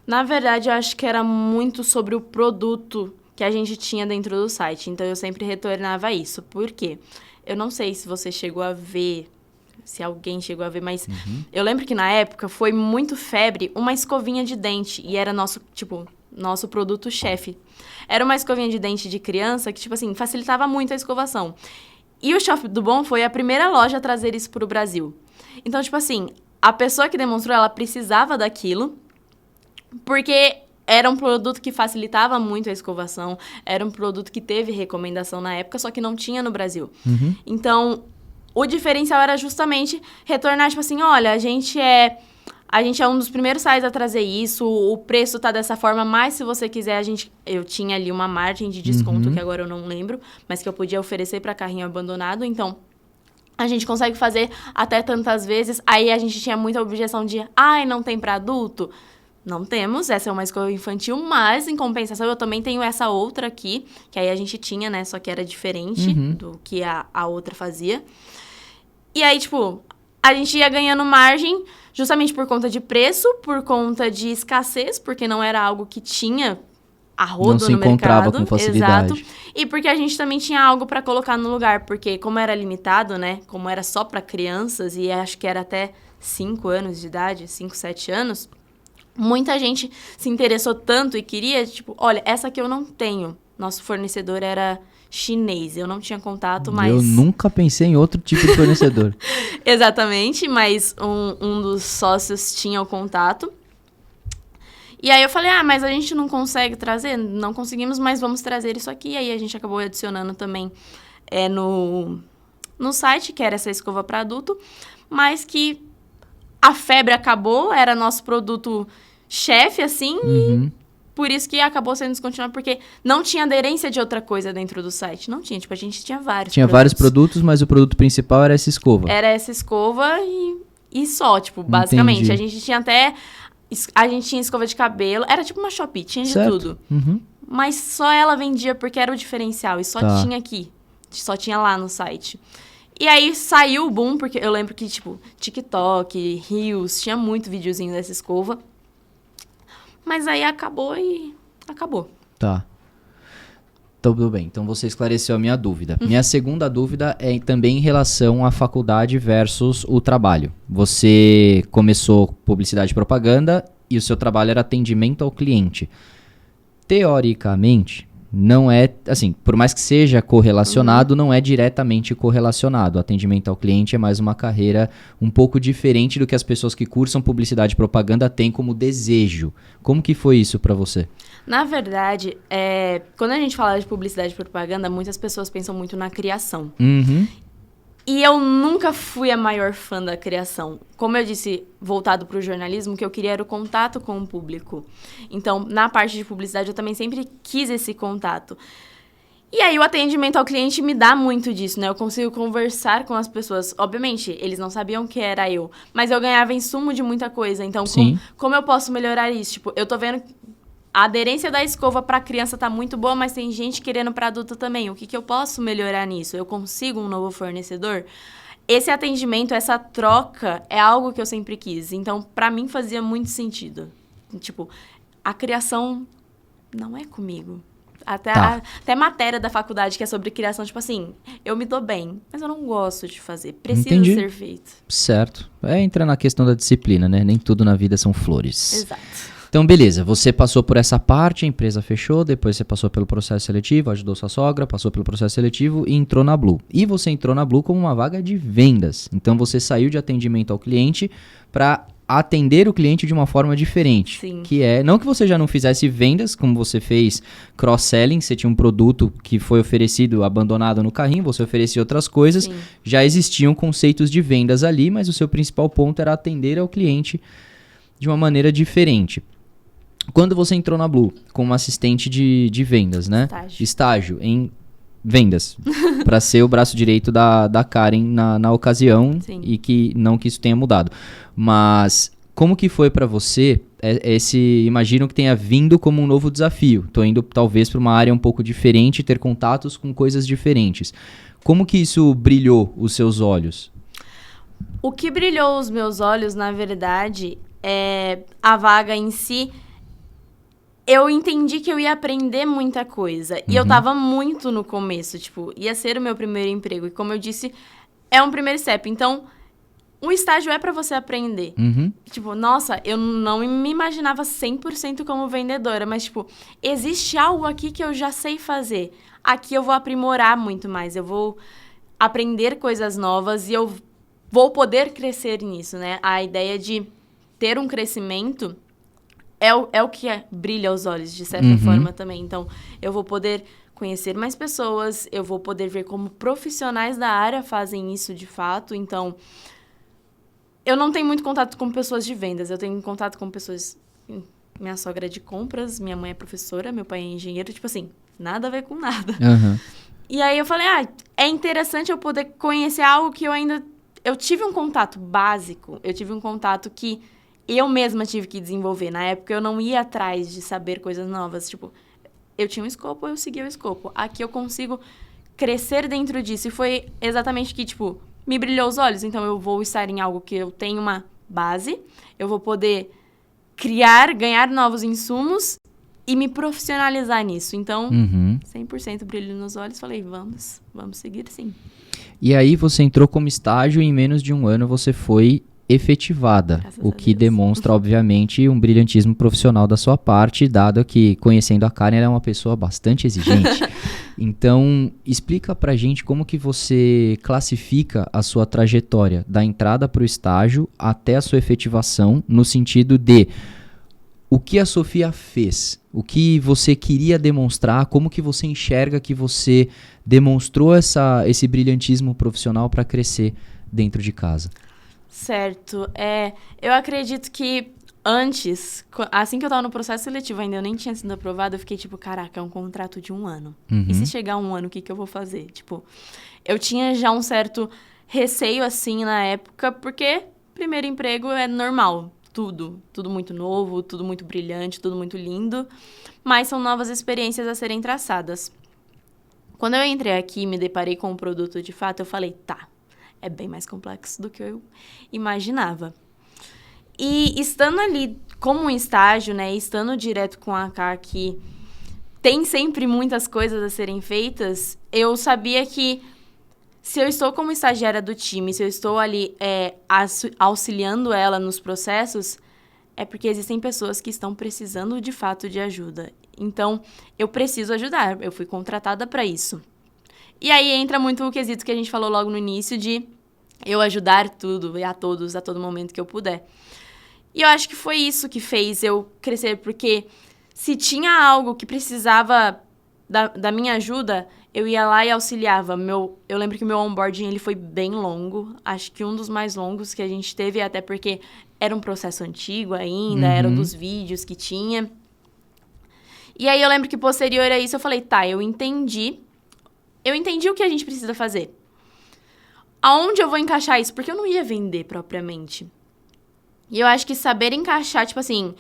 Na verdade, eu acho que era muito sobre o produto que a gente tinha dentro do site. Então, eu sempre retornava isso. Por quê? Eu não sei se você chegou a ver, se alguém chegou a ver, mas eu lembro que na época foi muito febre uma escovinha de dente. E era nosso produto-chefe. Era uma escovinha de dente de criança que, tipo assim, facilitava muito a escovação. E o Shop do Bom foi a primeira loja a trazer isso pro Brasil. Então, tipo assim, a pessoa que demonstrou, ela precisava daquilo, porque era um produto que facilitava muito a escovação, era um produto que teve recomendação na época, só que não tinha no Brasil. Então, o diferencial era justamente retornar, tipo assim, olha, a gente é um dos primeiros sites a trazer isso, o preço tá dessa forma, mas se você quiser, eu tinha ali uma margem de desconto, que agora eu não lembro, mas que eu podia oferecer para carrinho abandonado, então a gente consegue fazer até tantas vezes. Aí a gente tinha muita objeção de, não tem para adulto? Não temos, essa é uma escova infantil, mas em compensação eu também tenho essa outra aqui, que aí a gente tinha, né, só que era diferente do que a outra fazia. E aí, tipo, a gente ia ganhando margem justamente por conta de preço, por conta de escassez, porque não era algo que tinha a rodo no mercado. Não se encontrava com facilidade. Exato. E porque a gente também tinha algo para colocar no lugar, porque como era limitado, né, como era só para crianças, e acho que era até 5 anos de idade, 5, 7 anos... Muita gente se interessou tanto e queria, tipo, olha, essa aqui eu não tenho. Nosso fornecedor era chinês, eu não tinha contato, mas... Eu nunca pensei em outro tipo de fornecedor. Exatamente, mas um dos sócios tinha o contato. E aí eu falei, mas a gente não consegue trazer? Não conseguimos, mas vamos trazer isso aqui. E aí a gente acabou adicionando também no site, que era essa escova para adulto, mas que a febre acabou, era nosso produto chefe, assim, e por isso que acabou sendo descontinuado, porque não tinha aderência de outra coisa dentro do site. Não tinha, tipo, a gente tinha vários produtos. Tinha vários produtos, mas o produto principal era essa escova. Era essa escova e só, tipo, basicamente. Entendi. A gente tinha escova de cabelo, era tipo uma Shopee, tinha de tudo. Mas só ela vendia porque era o diferencial, e só tinha aqui, só tinha lá no site. E aí saiu o boom, porque eu lembro que, tipo, TikTok, Reels, tinha muito videozinho dessa escova. Mas aí acabou e acabou. Tá. Tudo bem, então você esclareceu a minha dúvida. Minha segunda dúvida é também em relação à faculdade versus o trabalho. Você começou publicidade e propaganda e o seu trabalho era atendimento ao cliente. Teoricamente, não é, assim, por mais que seja correlacionado, não é diretamente correlacionado. O atendimento ao cliente é mais uma carreira um pouco diferente do que as pessoas que cursam publicidade e propaganda têm como desejo. Como que foi isso pra você? Na verdade, quando a gente fala de publicidade e propaganda, muitas pessoas pensam muito na criação. E eu nunca fui a maior fã da criação. Como eu disse, voltado para o jornalismo, o que eu queria era o contato com o público. Então, na parte de publicidade, eu também sempre quis esse contato. E aí, o atendimento ao cliente me dá muito disso, né? Eu consigo conversar com as pessoas. Obviamente, eles não sabiam que era eu, mas eu ganhava insumo de muita coisa. Então, como eu posso melhorar isso? Tipo, eu tô vendo... A aderência da escova para criança tá muito boa, mas tem gente querendo para adulto também. O que eu posso melhorar nisso? Eu consigo um novo fornecedor? Esse atendimento, essa troca é algo que eu sempre quis. Então, para mim fazia muito sentido. Tipo, a criação não é comigo. Até matéria da faculdade que é sobre criação, tipo assim, eu me dou bem, mas eu não gosto de fazer. Precisa ser feito. Certo. Entra na questão da disciplina, né? Nem tudo na vida são flores. Exato. Então, beleza, você passou por essa parte, a empresa fechou, depois você passou pelo processo seletivo, ajudou sua sogra, passou pelo processo seletivo e entrou na Blue. E você entrou na Blue como uma vaga de vendas. Então, você saiu de atendimento ao cliente para atender o cliente de uma forma diferente. Sim. Que é, não que você já não fizesse vendas, como você fez cross-selling, você tinha um produto que foi oferecido, abandonado no carrinho, você oferecia outras coisas, Sim. já existiam conceitos de vendas ali, mas o seu principal ponto era atender ao cliente de uma maneira diferente. Quando você entrou na Blue como assistente de vendas, né? Estágio em vendas, para ser o braço direito da Karen na ocasião. Sim. E que não que isso tenha mudado. Mas como que foi para você imagino que tenha vindo como um novo desafio. Tô indo talvez para uma área um pouco diferente, ter contatos com coisas diferentes. Como que isso brilhou os seus olhos? O que brilhou os meus olhos, na verdade, é a vaga em si. Eu entendi que eu ia aprender muita coisa. E eu tava muito no começo, tipo, ia ser o meu primeiro emprego. E como eu disse, é um primeiro step. Então, o estágio é pra você aprender. Tipo, nossa, eu não me imaginava 100% como vendedora. Mas, tipo, existe algo aqui que eu já sei fazer. Aqui eu vou aprimorar muito mais. Eu vou aprender coisas novas e eu vou poder crescer nisso, né? A ideia de ter um crescimento... É o que brilha aos olhos, de certa forma, também. Então, eu vou poder conhecer mais pessoas, eu vou poder ver como profissionais da área fazem isso de fato. Então, eu não tenho muito contato com pessoas de vendas, eu tenho contato com pessoas... Minha sogra é de compras, minha mãe é professora, meu pai é engenheiro, tipo assim, nada a ver com nada. E aí eu falei, é interessante eu poder conhecer algo que eu tive um contato básico, eu tive um contato que... eu mesma tive que desenvolver. Na época, eu não ia atrás de saber coisas novas. Tipo, eu tinha um escopo, eu seguia o escopo. Aqui eu consigo crescer dentro disso. E foi exatamente que, tipo, me brilhou os olhos. Então, eu vou estar em algo que eu tenho uma base. Eu vou poder ganhar novos insumos e me profissionalizar nisso. Então, 100% brilho nos olhos. Falei, vamos seguir sim. E aí, você entrou como estágio e em menos de um ano você foi... efetivada, o que demonstra, obviamente, um brilhantismo profissional da sua parte, dado que, conhecendo a Karen, ela é uma pessoa bastante exigente. Então, explica pra gente como que você classifica a sua trajetória da entrada pro estágio até a sua efetivação, no sentido de o que a Sofia fez, o que você queria demonstrar, como que você enxerga que você demonstrou esse brilhantismo profissional para crescer dentro de casa. Certo. Eu acredito que antes, assim que eu tava no processo seletivo ainda, eu nem tinha sido aprovada, eu fiquei tipo, caraca, é um contrato de 1 ano. E se chegar 1 ano, o que eu vou fazer? Tipo, eu tinha já um certo receio, assim, na época, porque primeiro emprego é normal. Tudo muito novo, tudo muito brilhante, tudo muito lindo. Mas são novas experiências a serem traçadas. Quando eu entrei aqui e me deparei com o produto de fato, eu falei, tá. É bem mais complexo do que eu imaginava. E estando ali como um estágio, né, estando direto com a K, que tem sempre muitas coisas a serem feitas, eu sabia que se eu estou como estagiária do time, se eu estou ali auxiliando ela nos processos, é porque existem pessoas que estão precisando de fato de ajuda. Então, eu preciso ajudar, eu fui contratada para isso. E aí entra muito o quesito que a gente falou logo no início de eu ajudar tudo e a todos, a todo momento que eu puder. E eu acho que foi isso que fez eu crescer, porque se tinha algo que precisava da minha ajuda, eu ia lá e auxiliava. Eu lembro que o meu onboarding ele foi bem longo, acho que um dos mais longos que a gente teve, até porque era um processo antigo ainda, era um dos vídeos que tinha. E aí eu lembro que posterior a isso eu falei, tá, eu entendi o que a gente precisa fazer. Aonde eu vou encaixar isso? Porque eu não ia vender propriamente. E eu acho que saber encaixar, tipo assim,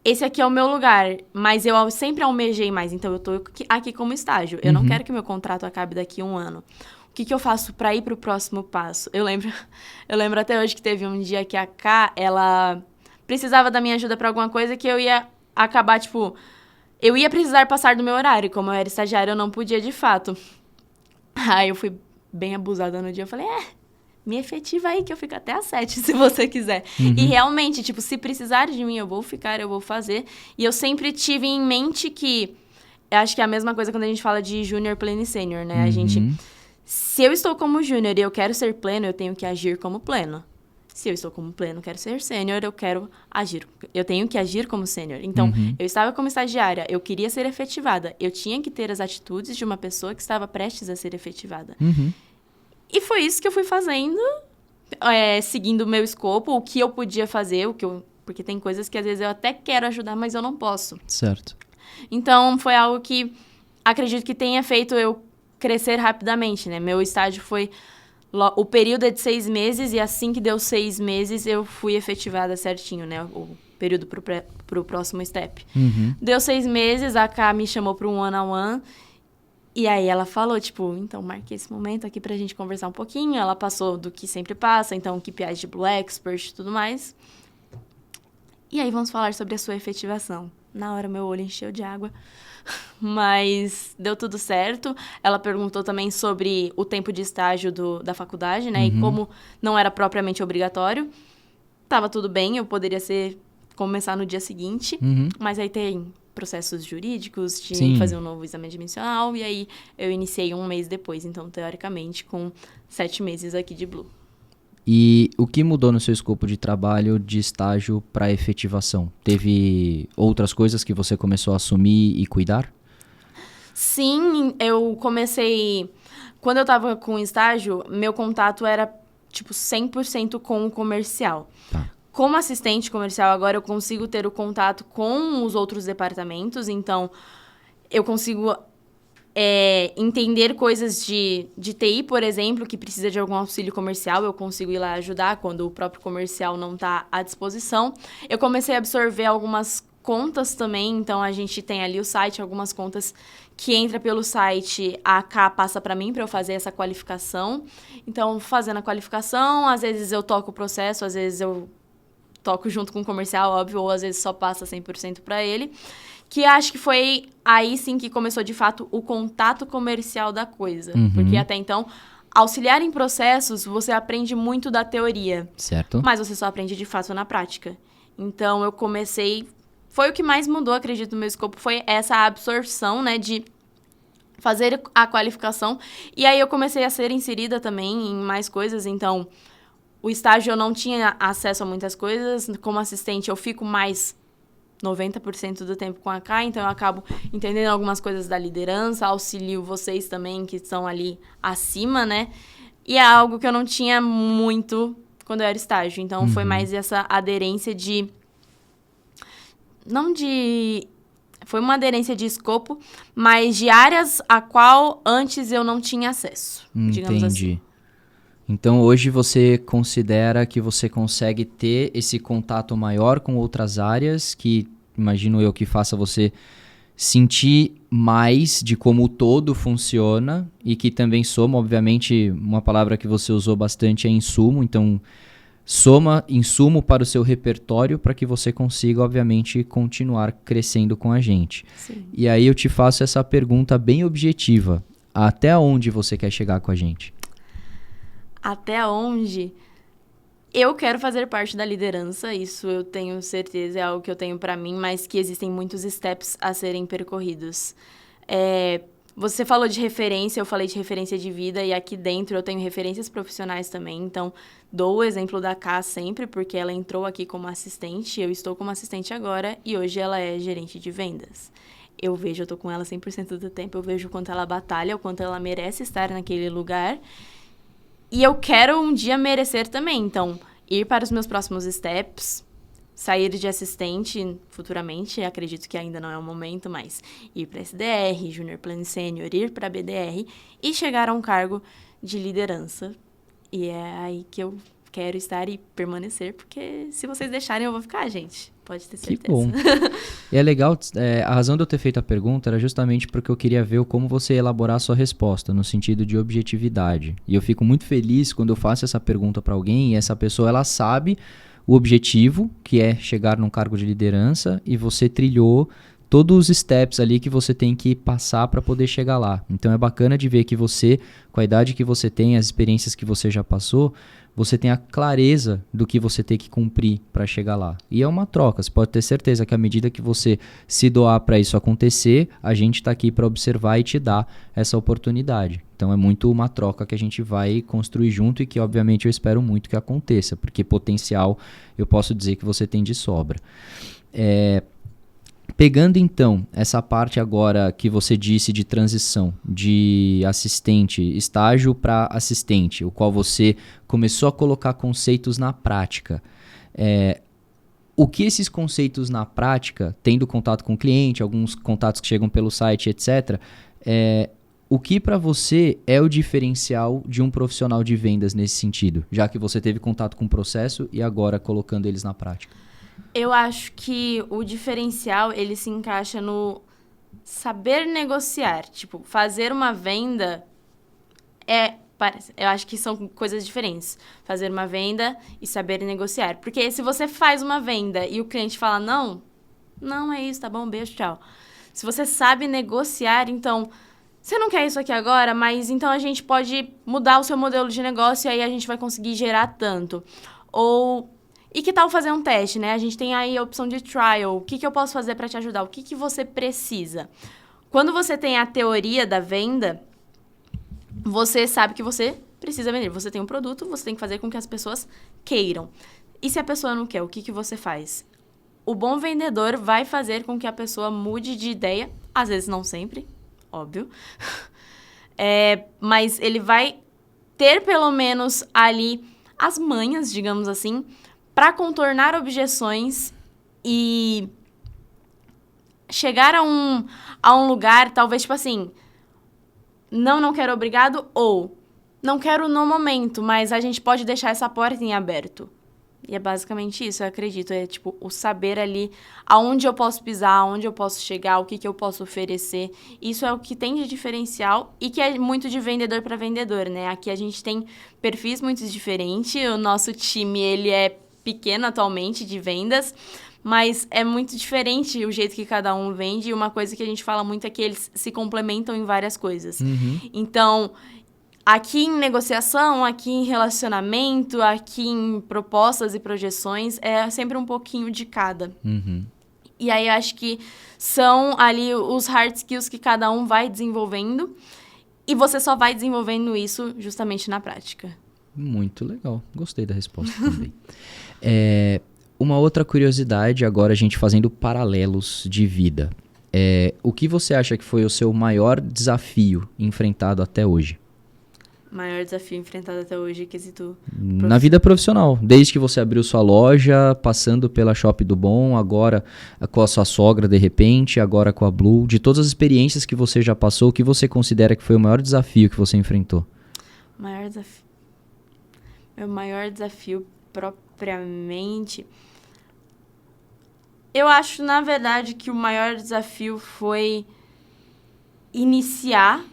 esse aqui é o meu lugar, mas eu sempre almejei mais, então eu tô aqui como estágio. Eu não quero que meu contrato acabe daqui a 1 ano. O que eu faço pra ir pro próximo passo? Eu lembro até hoje que teve um dia que a K, ela precisava da minha ajuda pra alguma coisa que eu ia acabar, tipo... Eu ia precisar passar do meu horário, como eu era estagiária, eu não podia de fato. Aí eu fui bem abusada no dia, eu falei, me efetiva aí que eu fico até às 7, se você quiser. E realmente, tipo, se precisar de mim, eu vou ficar, eu vou fazer. E eu sempre tive em mente que... Eu acho que é a mesma coisa quando a gente fala de júnior, pleno e sênior, né? A gente... Se eu estou como júnior e eu quero ser pleno, eu tenho que agir como pleno. Se eu estou como pleno, quero ser sênior, eu tenho que agir como sênior. Então, eu estava como estagiária, eu queria ser efetivada, eu tinha que ter as atitudes de uma pessoa que estava prestes a ser efetivada. E foi isso que eu fui fazendo, seguindo o meu escopo, o que eu podia fazer, porque tem coisas que às vezes eu até quero ajudar, mas eu não posso. Certo. Então, foi algo que acredito que tenha feito eu crescer rapidamente, né? Meu estágio foi... O período é de 6 meses e assim que deu 6 meses, eu fui efetivada certinho, né? O período pro próximo step. Deu 6 meses, a Ká me chamou para um one-on-one. E aí ela falou, tipo, então marquei esse momento aqui pra gente conversar um pouquinho. Ela passou do que sempre passa, então KPIs de Blue Expert e tudo mais. E aí vamos falar sobre a sua efetivação. Na hora meu olho encheu de água. Mas deu tudo certo. Ela perguntou também sobre o tempo de estágio da faculdade, né? E como não era propriamente obrigatório, tava tudo bem, eu poderia começar no dia seguinte. Mas aí tem processos jurídicos, tinha que fazer um novo exame admissional. E aí eu iniciei 1 mês depois. Então, teoricamente, com 7 meses aqui de Blue. E o que mudou no seu escopo de trabalho de estágio para efetivação? Teve outras coisas que você começou a assumir e cuidar? Sim, eu comecei... Quando eu estava com estágio, meu contato era, tipo, 100% com o comercial. Tá. Como assistente comercial, agora eu consigo ter o contato com os outros departamentos. Então, eu consigo... entender coisas de TI, por exemplo, que precisa de algum auxílio comercial, eu consigo ir lá ajudar quando o próprio comercial não está à disposição. Eu comecei a absorver algumas contas também, então a gente tem ali o site, algumas contas que entra pelo site, a AK passa para mim para eu fazer essa qualificação. Então, fazendo a qualificação, às vezes eu toco o processo, às vezes eu toco junto com o comercial, óbvio, ou às vezes só passa 100% para ele. Que acho que foi aí sim que começou, de fato, o contato comercial da coisa. Porque até então, auxiliar em processos, você aprende muito da teoria. Certo. Mas você só aprende, de fato, na prática. Então, eu comecei... Foi o que mais mudou, acredito, no meu escopo, foi essa absorção, né, de fazer a qualificação. E aí, eu comecei a ser inserida também em mais coisas. Então, o estágio eu não tinha acesso a muitas coisas. Como assistente, eu fico mais... 90% do tempo com a K, então eu acabo entendendo algumas coisas da liderança, auxilio vocês também que estão ali acima, né? E é algo que eu não tinha muito quando eu era estágio, então foi mais essa aderência de... Não de... Foi uma aderência de escopo, mas de áreas a qual antes eu não tinha acesso, digamos assim. Entendi. Então, hoje você considera que você consegue ter esse contato maior com outras áreas, que imagino eu que faça você sentir mais de como o todo funciona e que também soma, obviamente, uma palavra que você usou bastante é insumo, então soma insumo para o seu repertório para que você consiga, obviamente, continuar crescendo com a gente. Sim. E aí eu te faço essa pergunta bem objetiva. Até onde você quer chegar com a gente? Até onde eu quero fazer parte da liderança, isso eu tenho certeza, é algo que eu tenho para mim, mas que existem muitos steps a serem percorridos. Você falou de referência, eu falei de referência de vida, e aqui dentro eu tenho referências profissionais também, então dou o exemplo da Ká sempre, porque ela entrou aqui como assistente, eu estou como assistente agora, e hoje ela é gerente de vendas. Eu tô com ela 100% do tempo, eu vejo o quanto ela batalha, o quanto ela merece estar naquele lugar. E eu quero um dia merecer também. Então, ir para os meus próximos steps, sair de assistente futuramente, acredito que ainda não é o momento, mas ir para SDR, Junior Plano Sênior, ir para BDR e chegar a um cargo de liderança. E é aí que eu quero estar e permanecer, porque se vocês deixarem eu vou ficar, gente. Pode ter certeza. Que bom. E é legal, a razão de eu ter feito a pergunta era justamente porque eu queria ver como você ia elaborar a sua resposta, no sentido de objetividade. E eu fico muito feliz quando eu faço essa pergunta para alguém e essa pessoa ela sabe o objetivo, que é chegar num cargo de liderança, e você trilhou todos os steps ali que você tem que passar para poder chegar lá. Então é bacana de ver que você, com a idade que você tem, as experiências que você já passou, você tem a clareza do que você tem que cumprir para chegar lá. E é uma troca, você pode ter certeza que à medida que você se doar para isso acontecer, a gente está aqui para observar e te dar essa oportunidade. Então é muito uma troca que a gente vai construir junto e que obviamente eu espero muito que aconteça, porque potencial eu posso dizer que você tem de sobra. Pegando então essa parte agora que você disse de transição de assistente, estágio para assistente, o qual você começou a colocar conceitos na prática. O que esses conceitos na prática, tendo contato com o cliente, alguns contatos que chegam pelo site, etc., o que para você é o diferencial de um profissional de vendas nesse sentido? Já que você teve contato com o processo e agora colocando eles na prática. Eu acho que o diferencial, ele se encaixa no saber negociar. Tipo, fazer uma venda eu acho que são coisas diferentes. Fazer uma venda e saber negociar. Porque se você faz uma venda e o cliente fala não é isso, tá bom, beijo, tchau. Se você sabe negociar, então, você não quer isso aqui agora, mas então a gente pode mudar o seu modelo de negócio e aí a gente vai conseguir gerar tanto. E que tal fazer um teste, né? A gente tem aí a opção de trial. O que eu posso fazer para te ajudar? O que você precisa? Quando você tem a teoria da venda, você sabe que você precisa vender. Você tem um produto, você tem que fazer com que as pessoas queiram. E se a pessoa não quer, o que você faz? O bom vendedor vai fazer com que a pessoa mude de ideia. Às vezes não sempre, óbvio. Mas ele vai ter pelo menos ali as manhas, digamos assim, para contornar objeções e chegar a um lugar, talvez, tipo assim, não quero obrigado, ou não quero no momento, mas a gente pode deixar essa porta em aberto. E é basicamente isso, eu acredito. É tipo o saber ali aonde eu posso pisar, aonde eu posso chegar, o que eu posso oferecer. Isso é o que tem de diferencial e que é muito de vendedor para vendedor, né? Aqui a gente tem perfis muito diferentes. O nosso time, ele é pequeno atualmente de vendas, mas é muito diferente o jeito que cada um vende. E uma coisa que a gente fala muito é que eles se complementam em várias coisas. Então, aqui em negociação, aqui em relacionamento, aqui em propostas e projeções, é sempre um pouquinho de cada. E aí, acho que são ali os hard skills que cada um vai desenvolvendo. E você só vai desenvolvendo isso justamente na prática. Muito legal. Gostei da resposta também. Uma outra curiosidade, agora a gente fazendo paralelos de vida. O que você acha que foi o seu maior desafio enfrentado até hoje? Maior desafio enfrentado até hoje, quesito... Na vida profissional. Desde que você abriu sua loja, passando pela Shop do Bom, agora com a sua sogra, de repente, agora com a Blue. De todas as experiências que você já passou, o que você considera que foi o maior desafio que você enfrentou? Meu maior desafio propriamente... Eu acho, na verdade, que o maior desafio foi iniciar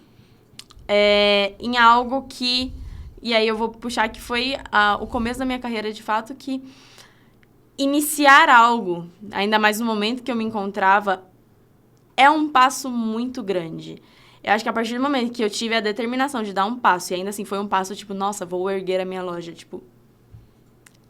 em algo que... E aí eu vou puxar que foi o começo da minha carreira, de fato, que iniciar algo, ainda mais no momento que eu me encontrava, é um passo muito grande. Eu acho que a partir do momento que eu tive a determinação de dar um passo, e ainda assim foi um passo, tipo, nossa, vou erguer a minha loja, tipo...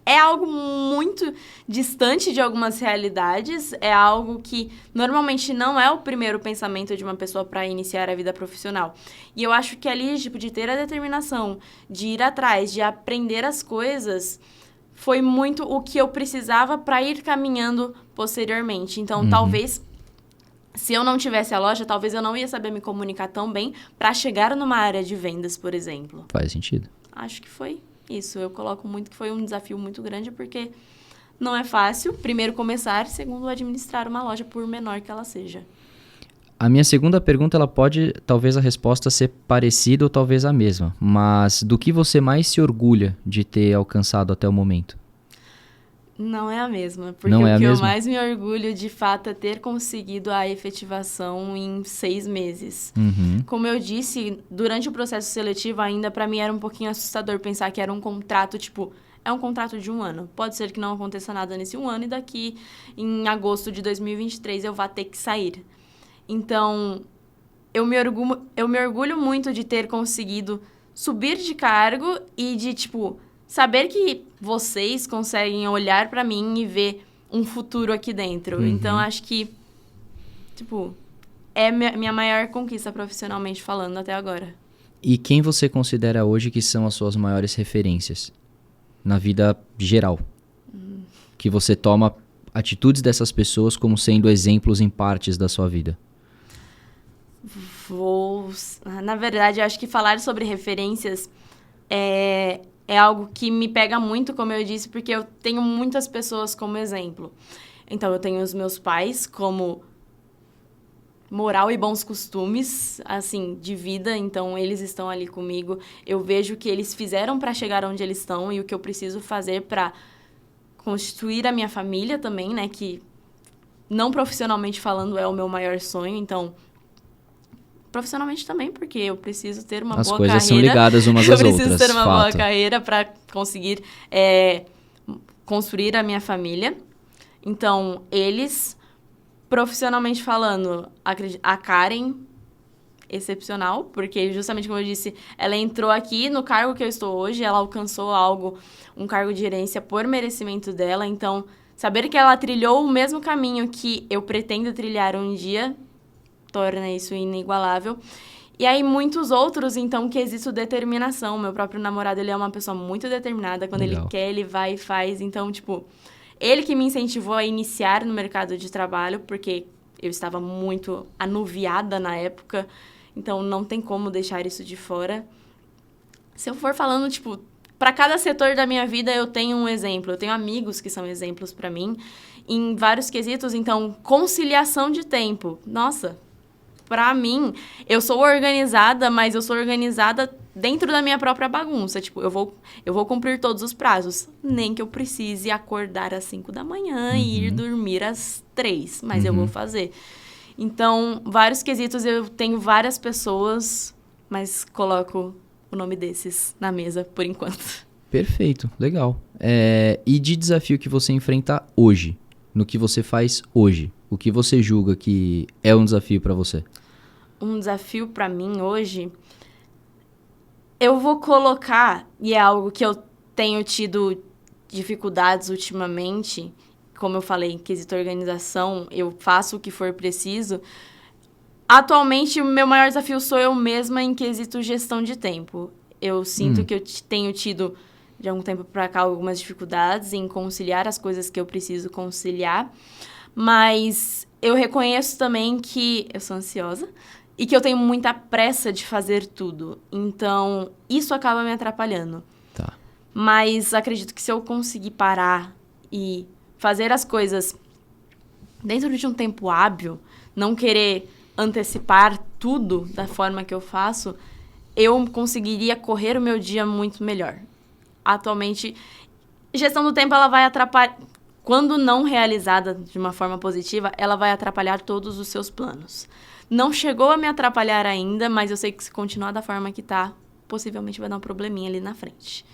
É algo muito distante de algumas realidades, é algo que normalmente não é o primeiro pensamento de uma pessoa para iniciar a vida profissional. E eu acho que ali, tipo, de ter a determinação, de ir atrás, de aprender as coisas, foi muito o que eu precisava para ir caminhando posteriormente. Então, talvez, se eu não tivesse a loja, talvez eu não ia saber me comunicar tão bem para chegar numa área de vendas, por exemplo. Faz sentido. Acho que foi isso. Eu coloco muito que foi um desafio muito grande, porque não é fácil, primeiro, começar, segundo, administrar uma loja, por menor que ela seja. A minha segunda pergunta, ela pode, talvez a resposta ser parecida ou talvez a mesma, mas do que você mais se orgulha de ter alcançado até o momento? Não é a mesma, porque Não é o que a eu mesma? mais me orgulho, de fato, é ter conseguido a efetivação em 6 meses. Como eu disse, durante o processo seletivo ainda, para mim era um pouquinho assustador pensar que era um contrato, tipo, é um contrato de 1 ano. Pode ser que não aconteça nada nesse 1 ano e daqui, em agosto de 2023, eu vá ter que sair. Então, eu me orgulho muito de ter conseguido subir de cargo e de, tipo, saber que vocês conseguem olhar pra mim e ver um futuro aqui dentro. Então, acho que, tipo, é minha maior conquista profissionalmente falando até agora. E quem você considera hoje que são as suas maiores referências na vida geral? Que você toma atitudes dessas pessoas como sendo exemplos em partes da sua vida? Na verdade, eu acho que falar sobre referências é algo que me pega muito, como eu disse, porque eu tenho muitas pessoas como exemplo. Então, eu tenho os meus pais como moral e bons costumes, assim, de vida. Então, eles estão ali comigo. Eu vejo o que eles fizeram para chegar onde eles estão e o que eu preciso fazer para constituir a minha família também, né? Que, não profissionalmente falando, é o meu maior sonho. Então, profissionalmente também, porque eu preciso ter uma boa carreira. As coisas são ligadas umas às outras. Eu preciso ter uma boa fato. carreira para conseguir construir a minha família. Então, eles, profissionalmente falando, a Karen, excepcional, porque justamente como eu disse, ela entrou aqui no cargo que eu estou hoje, ela alcançou um cargo de gerência por merecimento dela. Então, saber que ela trilhou o mesmo caminho que eu pretendo trilhar um dia torna isso inigualável. E aí, muitos outros, então, quesito determinação. Meu próprio namorado, ele é uma pessoa muito determinada. Quando Legal. ele quer, ele vai e faz. Então, tipo, ele que me incentivou a iniciar no mercado de trabalho, porque eu estava muito anuviada na época. Então, não tem como deixar isso de fora. Se eu for falando, tipo, para cada setor da minha vida, eu tenho um exemplo. Eu tenho amigos que são exemplos para mim em vários quesitos. Então, conciliação de tempo. Nossa, pra mim, eu sou organizada, mas eu sou organizada dentro da minha própria bagunça. Tipo, eu vou cumprir todos os prazos. Nem que eu precise acordar às 5 da manhã e ir dormir às 3. Mas eu vou fazer. Então, vários quesitos, eu tenho várias pessoas, mas coloco o nome desses na mesa, por enquanto. Perfeito, legal. E de desafio que você enfrenta hoje, no que você faz hoje, o que você julga que é um desafio pra você? Um desafio pra mim hoje, eu vou colocar, e é algo que eu tenho tido dificuldades ultimamente, como eu falei, em quesito organização, eu faço o que for preciso. Atualmente, o meu maior desafio sou eu mesma em quesito gestão de tempo. Eu sinto que eu tenho tido, de algum tempo pra cá, algumas dificuldades em conciliar as coisas que eu preciso conciliar, mas eu reconheço também que eu sou ansiosa e que eu tenho muita pressa de fazer tudo. Então, isso acaba me atrapalhando. Tá. Mas acredito que se eu conseguir parar e fazer as coisas dentro de um tempo hábil, não querer antecipar tudo da forma que eu faço, eu conseguiria correr o meu dia muito melhor. Atualmente, gestão do tempo, ela vai atrapalhar. Quando não realizada de uma forma positiva, ela vai atrapalhar todos os seus planos. Não chegou a me atrapalhar ainda, mas eu sei que se continuar da forma que tá, possivelmente vai dar um probleminha ali na frente.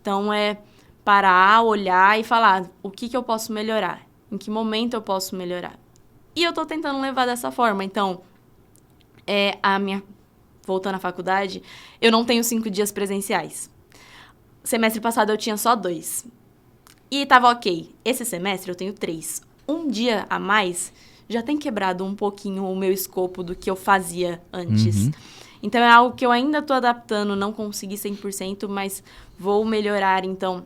Então, é parar, olhar e falar o que eu posso melhorar, em que momento eu posso melhorar. E eu tô tentando levar dessa forma. Então, voltando à faculdade, eu não tenho 5 dias presenciais. Semestre passado eu tinha só 2. E tava ok. Esse semestre eu tenho 3. Um dia a mais já tem quebrado um pouquinho o meu escopo do que eu fazia antes. Então, é algo que eu ainda tô adaptando, não consegui 100%, mas vou melhorar. Então,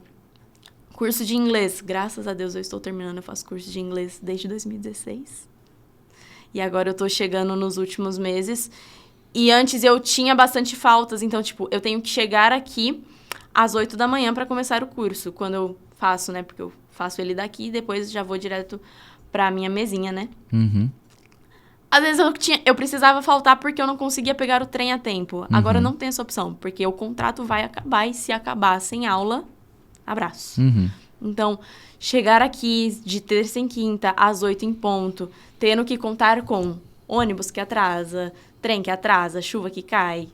curso de inglês. Graças a Deus eu estou terminando, eu faço curso de inglês desde 2016. E agora eu tô chegando nos últimos meses. E antes eu tinha bastante faltas, então, tipo, eu tenho que chegar aqui às 8 da manhã para começar o curso, quando eu faço, né? Porque eu faço ele daqui e depois já vou direto pra minha mesinha, né? Às vezes eu precisava faltar porque eu não conseguia pegar o trem a tempo. Agora não tem essa opção, porque o contrato vai acabar e se acabar sem aula, abraço. Então, chegar aqui de terça em quinta, às 8 em ponto, tendo que contar com ônibus que atrasa, trem que atrasa, chuva que cai,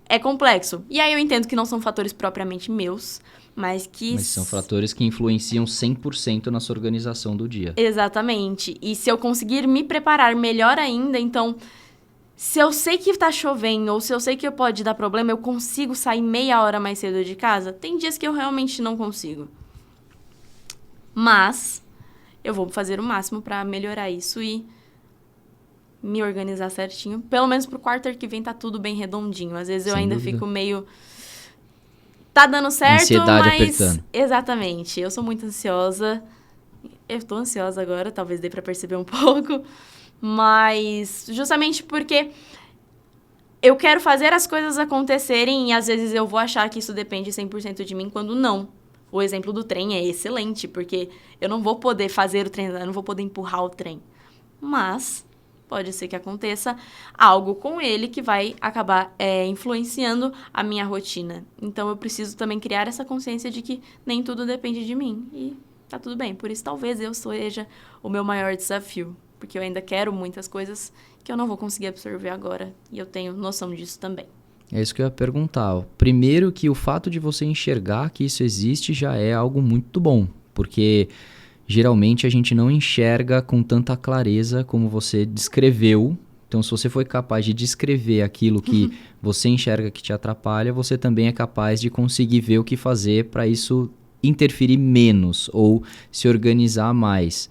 é complexo. E aí eu entendo que não são fatores propriamente meus, mas são fatores que influenciam 100% na sua organização do dia. Exatamente. E se eu conseguir me preparar melhor ainda, então, se eu sei que tá chovendo ou se eu sei que pode dar problema, eu consigo sair meia hora mais cedo de casa? Tem dias que eu realmente não consigo. Mas eu vou fazer o máximo para melhorar isso e me organizar certinho. Pelo menos pro quarto que vem tá tudo bem redondinho. Às vezes eu ainda fico meio... Tá dando certo, ansiedade mas... apertando. Exatamente. Eu sou muito ansiosa. Eu tô ansiosa agora, talvez dê pra perceber um pouco. Mas justamente porque eu quero fazer as coisas acontecerem e às vezes eu vou achar que isso depende 100% de mim, quando não. O exemplo do trem é excelente, porque eu não vou poder fazer o trem, eu não vou poder empurrar o trem. Mas pode ser que aconteça algo com ele que vai acabar influenciando a minha rotina. Então eu preciso também criar essa consciência de que nem tudo depende de mim. E tá tudo bem. Por isso talvez eu seja o meu maior desafio. Porque eu ainda quero muitas coisas que eu não vou conseguir absorver agora. E eu tenho noção disso também. É isso que eu ia perguntar. Primeiro que o fato de você enxergar que isso existe já é algo muito bom. Porque geralmente a gente não enxerga com tanta clareza como você descreveu. Então, se você foi capaz de descrever aquilo que você enxerga que te atrapalha, você também é capaz de conseguir ver o que fazer para isso interferir menos ou se organizar mais.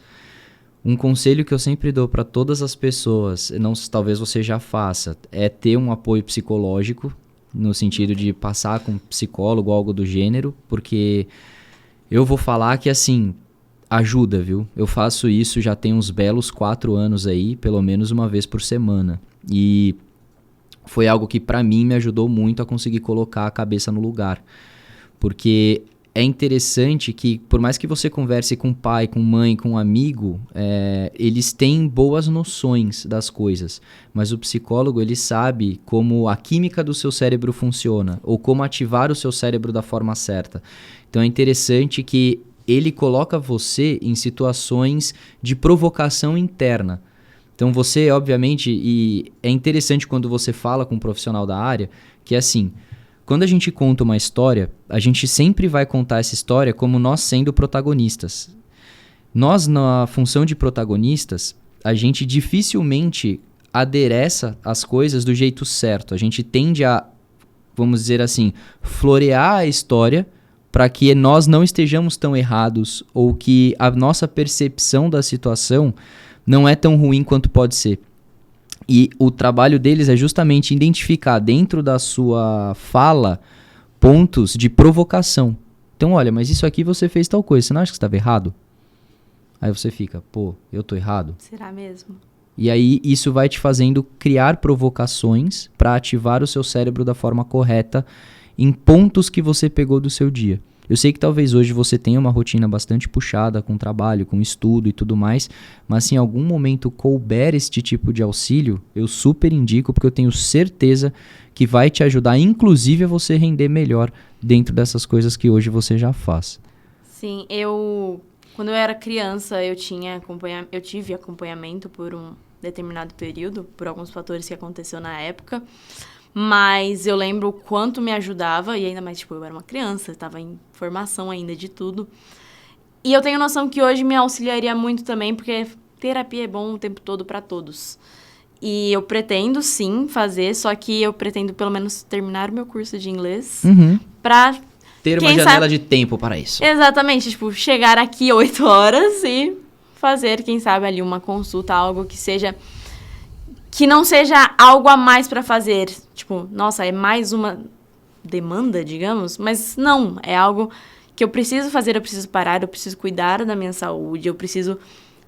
Um conselho que eu sempre dou para todas as pessoas, não, talvez você já faça, é ter um apoio psicológico, no sentido de passar com um psicólogo ou algo do gênero, porque eu vou falar que, assim, ajuda, viu? Eu faço isso já tem uns belos 4 anos aí, pelo menos uma vez por semana. E foi algo que para mim me ajudou muito a conseguir colocar a cabeça no lugar. Porque é interessante que, por mais que você converse com pai, com mãe, com um amigo, eles têm boas noções das coisas. Mas o psicólogo, ele sabe como a química do seu cérebro funciona, ou como ativar o seu cérebro da forma certa. Então é interessante que ele coloca você em situações de provocação interna. Então você, obviamente, e é interessante quando você fala com um profissional da área, que é assim, quando a gente conta uma história, a gente sempre vai contar essa história como nós sendo protagonistas. Nós, na função de protagonistas, a gente dificilmente adereça as coisas do jeito certo. A gente tende a, vamos dizer assim, florear a história para que nós não estejamos tão errados ou que a nossa percepção da situação não é tão ruim quanto pode ser. E o trabalho deles é justamente identificar dentro da sua fala pontos de provocação. Então, olha, mas isso aqui você fez tal coisa, você não acha que estava errado? Aí você fica, pô, eu tô errado? Será mesmo? E aí isso vai te fazendo criar provocações para ativar o seu cérebro da forma correta em pontos que você pegou do seu dia. Eu sei que talvez hoje você tenha uma rotina bastante puxada com trabalho, com estudo e tudo mais, mas se em algum momento couber este tipo de auxílio, eu super indico, porque eu tenho certeza que vai te ajudar, inclusive, a você render melhor dentro dessas coisas que hoje você já faz. Sim, quando eu era criança, eu tive acompanhamento por um determinado período, por alguns fatores que aconteceu na época. Mas eu lembro o quanto me ajudava, e ainda mais, tipo, eu era uma criança, estava em formação ainda de tudo. E eu tenho noção que hoje me auxiliaria muito também, porque terapia é bom o tempo todo para todos. E eu pretendo, sim, fazer, só que eu pretendo pelo menos terminar o meu curso de inglês para ter uma janela de tempo para isso. Exatamente, tipo, chegar aqui 8 horas e fazer, quem sabe, ali uma consulta, algo que seja... Que não seja algo a mais para fazer. Tipo, nossa, é mais uma demanda, digamos. Mas não, é algo que eu preciso fazer, eu preciso parar, eu preciso cuidar da minha saúde, eu preciso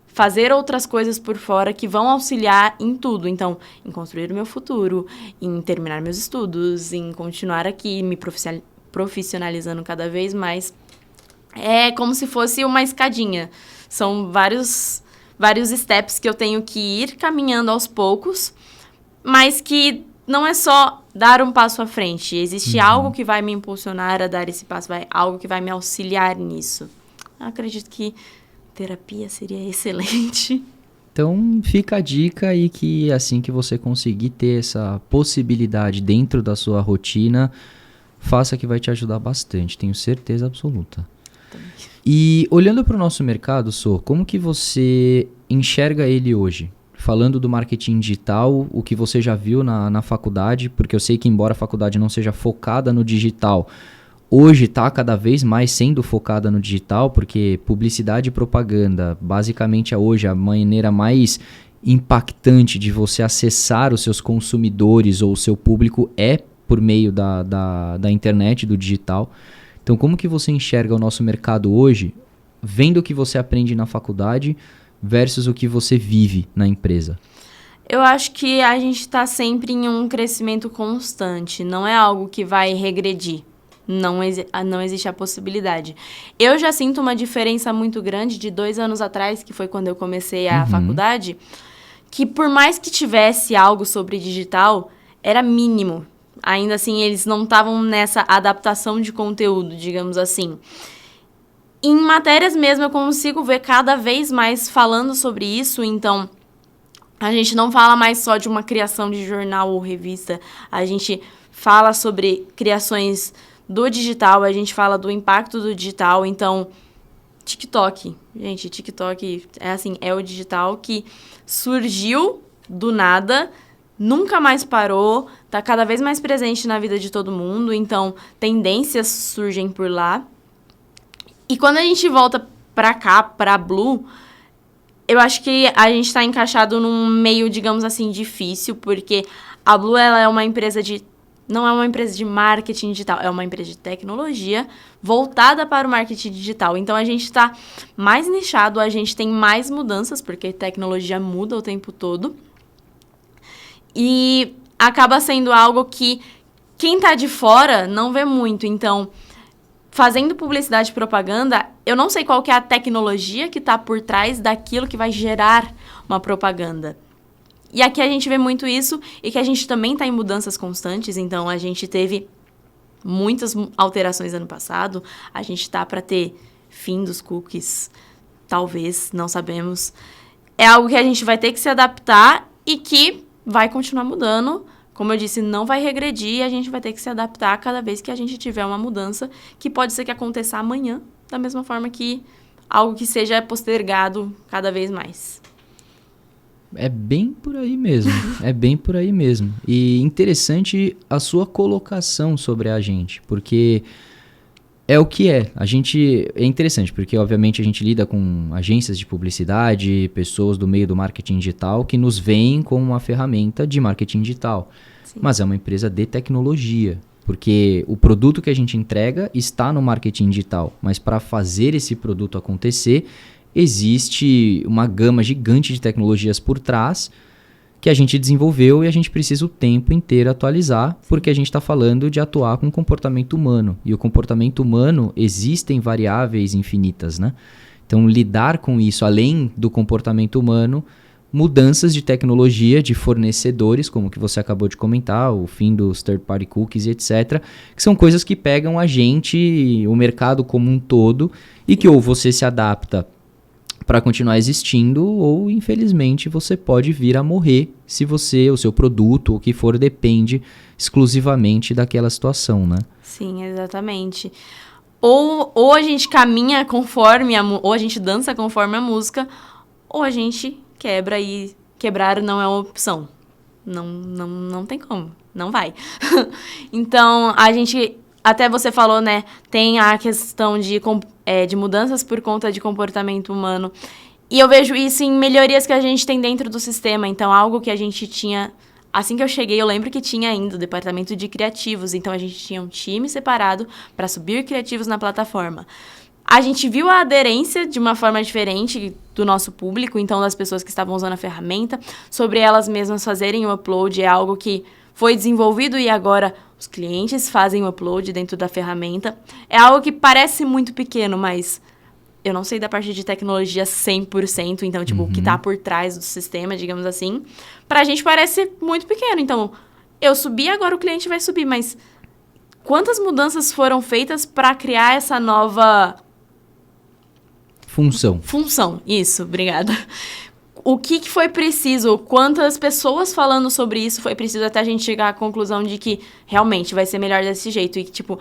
fazer outras coisas por fora que vão auxiliar em tudo. Então, em construir o meu futuro, em terminar meus estudos, em continuar aqui, me profissionalizando cada vez mais. É como se fosse uma escadinha. São vários steps que eu tenho que ir caminhando aos poucos, mas que não é só dar um passo à frente. Existe algo que vai me impulsionar a dar esse passo, algo que vai me auxiliar nisso. Eu acredito que terapia seria excelente. Então, fica a dica aí que assim que você conseguir ter essa possibilidade dentro da sua rotina, faça, que vai te ajudar bastante, tenho certeza absoluta. E olhando para o nosso mercado, Sô, como que você enxerga ele hoje? Falando do marketing digital, o que você já viu na faculdade, porque eu sei que embora a faculdade não seja focada no digital, hoje está cada vez mais sendo focada no digital, porque publicidade e propaganda, basicamente é hoje a maneira mais impactante de você acessar os seus consumidores ou o seu público é por meio da internet, do digital. Então, como que você enxerga o nosso mercado hoje, vendo o que você aprende na faculdade versus o que você vive na empresa? Eu acho que a gente está sempre em um crescimento constante, não é algo que vai regredir. Não existe a possibilidade. Eu já sinto uma diferença muito grande de 2 anos atrás, que foi quando eu comecei a faculdade, que por mais que tivesse algo sobre digital, era mínimo. Ainda assim, eles não estavam nessa adaptação de conteúdo, digamos assim. Em matérias mesmo, eu consigo ver cada vez mais falando sobre isso, então a gente não fala mais só de uma criação de jornal ou revista, a gente fala sobre criações do digital, a gente fala do impacto do digital, então TikTok, gente, TikTok é o digital que surgiu do nada, nunca mais parou, tá cada vez mais presente na vida de todo mundo, então tendências surgem por lá. E quando a gente volta pra cá, pra Blue, eu acho que a gente tá encaixado num meio, digamos assim, difícil, porque a Blue ela é uma empresa não é uma empresa de marketing digital, é uma empresa de tecnologia voltada para o marketing digital. Então, a gente está mais nichado, a gente tem mais mudanças, porque tecnologia muda o tempo todo. E acaba sendo algo que quem está de fora não vê muito. Então, fazendo publicidade e propaganda, eu não sei qual que é a tecnologia que está por trás daquilo que vai gerar uma propaganda. E aqui a gente vê muito isso e que a gente também está em mudanças constantes. Então, a gente teve muitas alterações ano passado. A gente está para ter fim dos cookies, talvez, não sabemos. É algo que a gente vai ter que se adaptar e que vai continuar mudando. Como eu disse, não vai regredir e a gente vai ter que se adaptar cada vez que a gente tiver uma mudança, que pode ser que aconteça amanhã, da mesma forma que algo que seja postergado cada vez mais. É bem por aí mesmo, é bem por aí mesmo. E interessante a sua colocação sobre a gente, porque é o que é. É interessante, porque obviamente a gente lida com agências de publicidade, pessoas do meio do marketing digital que nos veem como uma ferramenta de marketing digital. Sim. Mas é uma empresa de tecnologia, porque o produto que a gente entrega está no marketing digital, mas para fazer esse produto acontecer, existe uma gama gigante de tecnologias por trás que a gente desenvolveu e a gente precisa o tempo inteiro atualizar, porque a gente está falando de atuar com o comportamento humano. E o comportamento humano, existem variáveis infinitas, né? Então, lidar com isso, além do comportamento humano, mudanças de tecnologia, de fornecedores, como que você acabou de comentar, o fim dos third-party cookies, etc., que são coisas que pegam a gente, o mercado como um todo, e que ou você se adapta para continuar existindo, ou infelizmente você pode vir a morrer se você, o seu produto, o que for, depende exclusivamente daquela situação, né? Sim, exatamente. Ou a gente caminha conforme, ou a gente dança conforme a música, ou a gente quebra e quebrar não é uma opção. Não tem como, não vai. Então, a gente... Até você falou, né, tem a questão de mudanças por conta de comportamento humano. E eu vejo isso em melhorias que a gente tem dentro do sistema. Então, algo que a gente tinha... Assim que eu cheguei, eu lembro que tinha ainda o departamento de criativos. Então, a gente tinha um time separado para subir criativos na plataforma. A gente viu a aderência de uma forma diferente do nosso público, então, das pessoas que estavam usando a ferramenta, sobre elas mesmas fazerem o upload. É algo que foi desenvolvido e agora os clientes fazem o upload dentro da ferramenta. É algo que parece muito pequeno, mas eu não sei da parte de tecnologia 100%, então, tipo, o que tá por trás do sistema, digamos assim, pra gente parece muito pequeno. Então, eu subi, agora o cliente vai subir, mas quantas mudanças foram feitas para criar essa nova... Função, isso, obrigada. O que foi preciso, quantas pessoas falando sobre isso foi preciso até a gente chegar à conclusão de que realmente vai ser melhor desse jeito. E, tipo,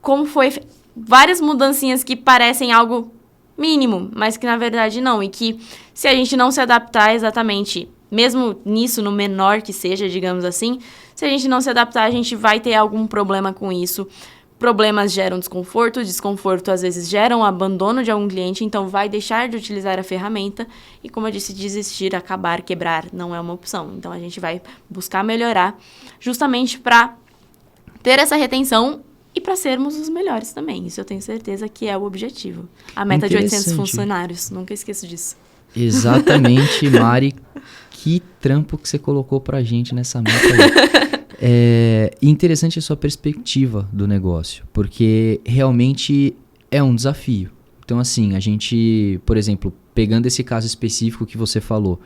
como foi várias mudancinhas que parecem algo mínimo, mas que na verdade não. E que se a gente não se adaptar exatamente, mesmo nisso, no menor que seja, digamos assim, se a gente não se adaptar, a gente vai ter algum problema com isso. problemas geram desconforto, desconforto às vezes gera um abandono de algum cliente, então vai deixar de utilizar a ferramenta e, como eu disse, desistir, acabar, quebrar não é uma opção. Então a gente vai buscar melhorar justamente para ter essa retenção e para sermos os melhores também. Isso eu tenho certeza que é o objetivo. A meta de 800 funcionários, nunca esqueço disso. Exatamente, Mari, que trampo que você colocou pra gente nessa meta aí. Interessante a sua perspectiva do negócio, porque realmente é um desafio. Então, assim, a gente, por exemplo, pegando esse caso específico que você falou,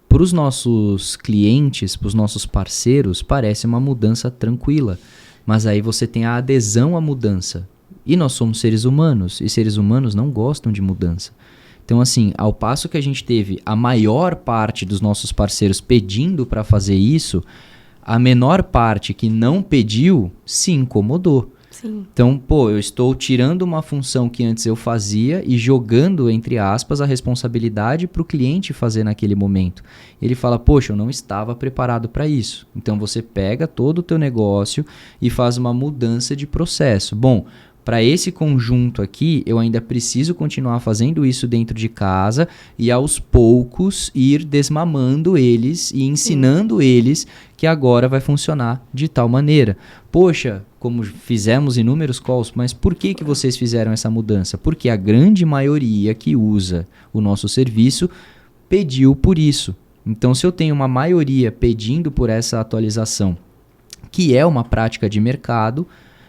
para os nossos clientes, para os nossos parceiros, parece uma mudança tranquila, mas aí você tem a adesão à mudança. E nós somos seres humanos, e seres humanos não gostam de mudança. Então, assim, ao passo que a gente teve a maior parte dos nossos parceiros pedindo para fazer isso, a menor parte que não pediu se incomodou. Sim. Então, eu estou tirando uma função que antes eu fazia e jogando, entre aspas, a responsabilidade para o cliente fazer naquele momento. Ele fala, poxa, eu não estava preparado para isso. Então, você pega todo o teu negócio e faz uma mudança de processo. Bom, para esse conjunto aqui, eu ainda preciso continuar fazendo isso dentro de casa e aos poucos ir desmamando eles e ensinando eles que agora vai funcionar de tal maneira. Poxa, como fizemos inúmeros calls, mas por que vocês fizeram essa mudança? Porque a grande maioria que usa o nosso serviço pediu por isso. Então, se eu tenho uma maioria pedindo por essa atualização, que é uma prática de mercado,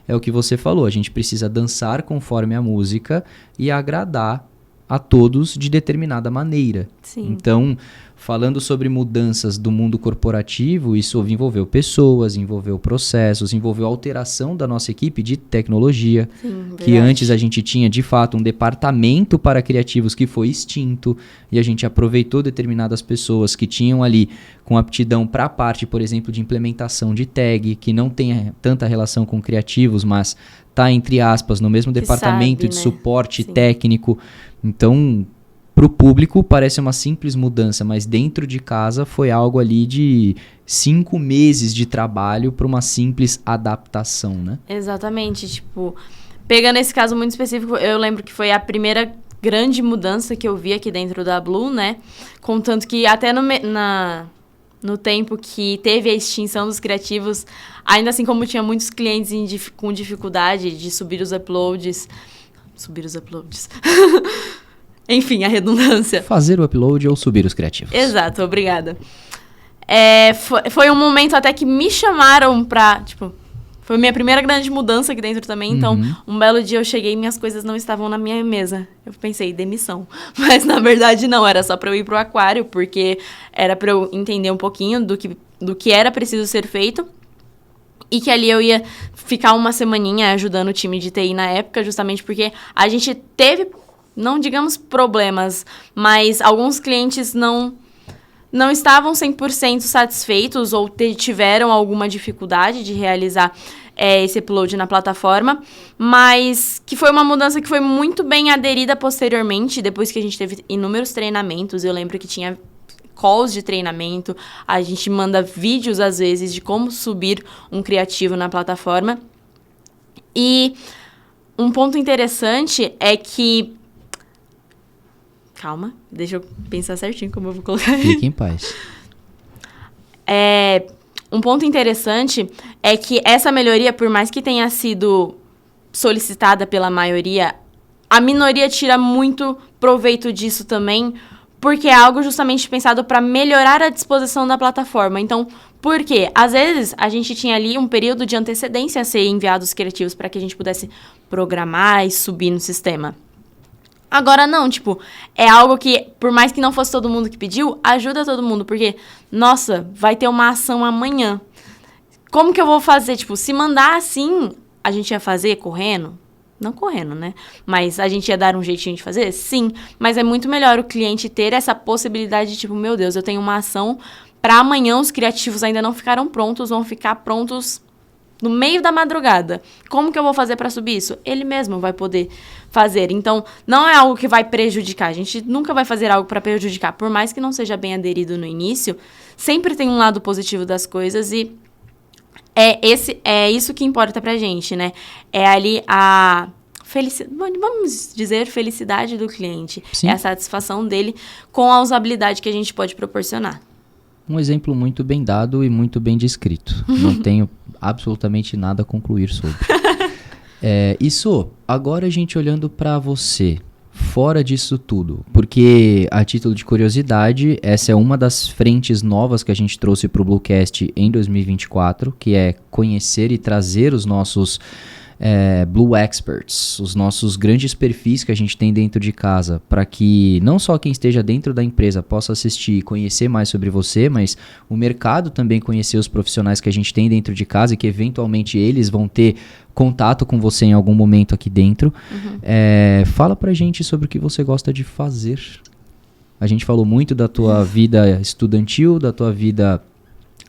é o que você falou, a gente precisa dançar conforme a música e agradar a todos de determinada maneira. Sim. Então, falando sobre mudanças do mundo corporativo, isso envolveu pessoas, envolveu processos, envolveu alteração da nossa equipe de tecnologia, Sim, que antes a gente tinha de fato um departamento para criativos que foi extinto e a gente aproveitou determinadas pessoas que tinham ali com aptidão para a parte, por exemplo, de implementação de tag, que não tem tanta relação com criativos, mas está, entre aspas, no mesmo departamento sabe, de né? suporte Sim. técnico. Então, para o público parece uma simples mudança, mas dentro de casa foi algo ali de 5 meses de trabalho para uma simples adaptação, né? Exatamente, tipo, pegando esse caso muito específico, eu lembro que foi a primeira grande mudança que eu vi aqui dentro da Blue, né? Contanto que até no tempo que teve a extinção dos criativos, ainda assim como tinha muitos clientes com dificuldade de subir os uploads. Enfim, a redundância. Fazer o upload ou subir os criativos. Exato, obrigada. Foi um momento até que me chamaram pra, tipo, foi minha primeira grande mudança aqui dentro também, então um belo dia eu cheguei e minhas coisas não estavam na minha mesa. Eu pensei, demissão. Mas na verdade não, era só pra eu ir pro aquário, porque era pra eu entender um pouquinho do que era preciso ser feito. E que ali eu ia ficar uma semaninha ajudando o time de TI na época, justamente porque a gente teve, não digamos problemas, mas alguns clientes não estavam 100% satisfeitos ou tiveram alguma dificuldade de realizar esse upload na plataforma, mas que foi uma mudança que foi muito bem aderida posteriormente, depois que a gente teve inúmeros treinamentos. Eu lembro que tinha calls de treinamento, a gente manda vídeos, às vezes, de como subir um criativo na plataforma. E um ponto interessante é que... Calma, deixa eu pensar certinho como eu vou colocar. Fique em paz. Um ponto interessante é que essa melhoria, por mais que tenha sido solicitada pela maioria, a minoria tira muito proveito disso também, porque é algo justamente pensado para melhorar a disposição da plataforma. Então, por quê? Às vezes, a gente tinha ali um período de antecedência a ser enviados criativos para que a gente pudesse programar e subir no sistema. Agora não, tipo, é algo que, por mais que não fosse todo mundo que pediu, ajuda todo mundo, porque, nossa, vai ter uma ação amanhã. Como que eu vou fazer? Tipo, se mandar assim, a gente ia fazer correndo? Não correndo, né? Mas a gente ia dar um jeitinho de fazer? Sim, mas é muito melhor o cliente ter essa possibilidade de, tipo, meu Deus, eu tenho uma ação para amanhã, os criativos ainda não ficaram prontos, vão ficar prontos no meio da madrugada. Como que eu vou fazer para subir isso? Ele mesmo vai poder fazer. Então, não é algo que vai prejudicar. A gente nunca vai fazer algo para prejudicar. Por mais que não seja bem aderido no início, sempre tem um lado positivo das coisas e É isso que importa pra gente, né? É ali a vamos dizer, felicidade do cliente. Sim. É a satisfação dele com a usabilidade que a gente pode proporcionar. Um exemplo muito bem dado e muito bem descrito. Não tenho absolutamente nada a concluir sobre. Isso, agora a gente olhando para você, fora disso tudo, porque a título de curiosidade, essa é uma das frentes novas que a gente trouxe para o Bluecast em 2024, que é conhecer e trazer os nossos Blue Experts, os nossos grandes perfis que a gente tem dentro de casa, para que não só quem esteja dentro da empresa possa assistir e conhecer mais sobre você, mas o mercado também conhecer os profissionais que a gente tem dentro de casa e que eventualmente eles vão ter contato com você em algum momento aqui dentro. Fala pra gente sobre o que você gosta de fazer. A gente falou muito da tua vida estudantil, da tua vida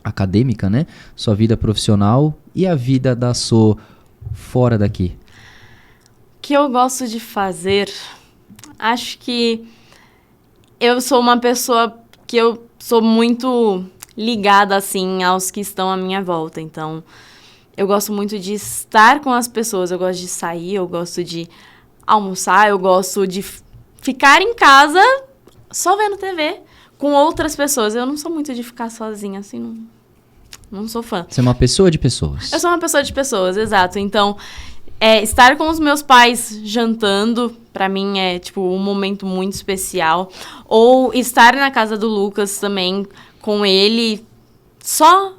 acadêmica, né? Sua vida profissional e a vida da sua fora daqui. O que eu gosto de fazer, acho que eu sou uma pessoa que eu sou muito ligada, assim, aos que estão à minha volta. Então, eu gosto muito de estar com as pessoas, eu gosto de sair, eu gosto de almoçar, eu gosto de ficar em casa só vendo TV com outras pessoas. Eu não sou muito de ficar sozinha, assim, não sou fã. Você é uma pessoa de pessoas. Eu sou uma pessoa de pessoas, exato. Então, estar com os meus pais jantando, pra mim é, tipo, um momento muito especial. Ou estar na casa do Lucas também, com ele, só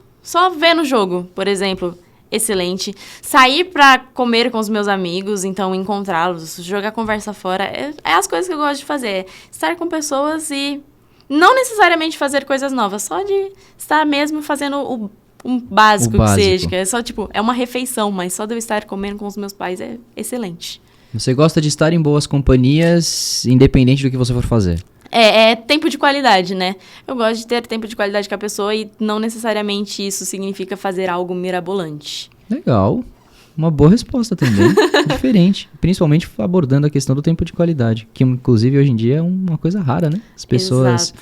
vendo o jogo, por exemplo. Excelente. Sair pra comer com os meus amigos, então encontrá-los, jogar conversa fora, é as coisas que eu gosto de fazer. Estar com pessoas e não necessariamente fazer coisas novas, só de estar mesmo fazendo o básico que seja. Que é só, tipo, é uma refeição, mas só de eu estar comendo com os meus pais é excelente. Você gosta de estar em boas companhias, independente do que você for fazer? É tempo de qualidade, né? Eu gosto de ter tempo de qualidade com a pessoa e não necessariamente isso significa fazer algo mirabolante. Legal. Uma boa resposta também. Diferente. Principalmente abordando a questão do tempo de qualidade, que inclusive hoje em dia é uma coisa rara, né? As pessoas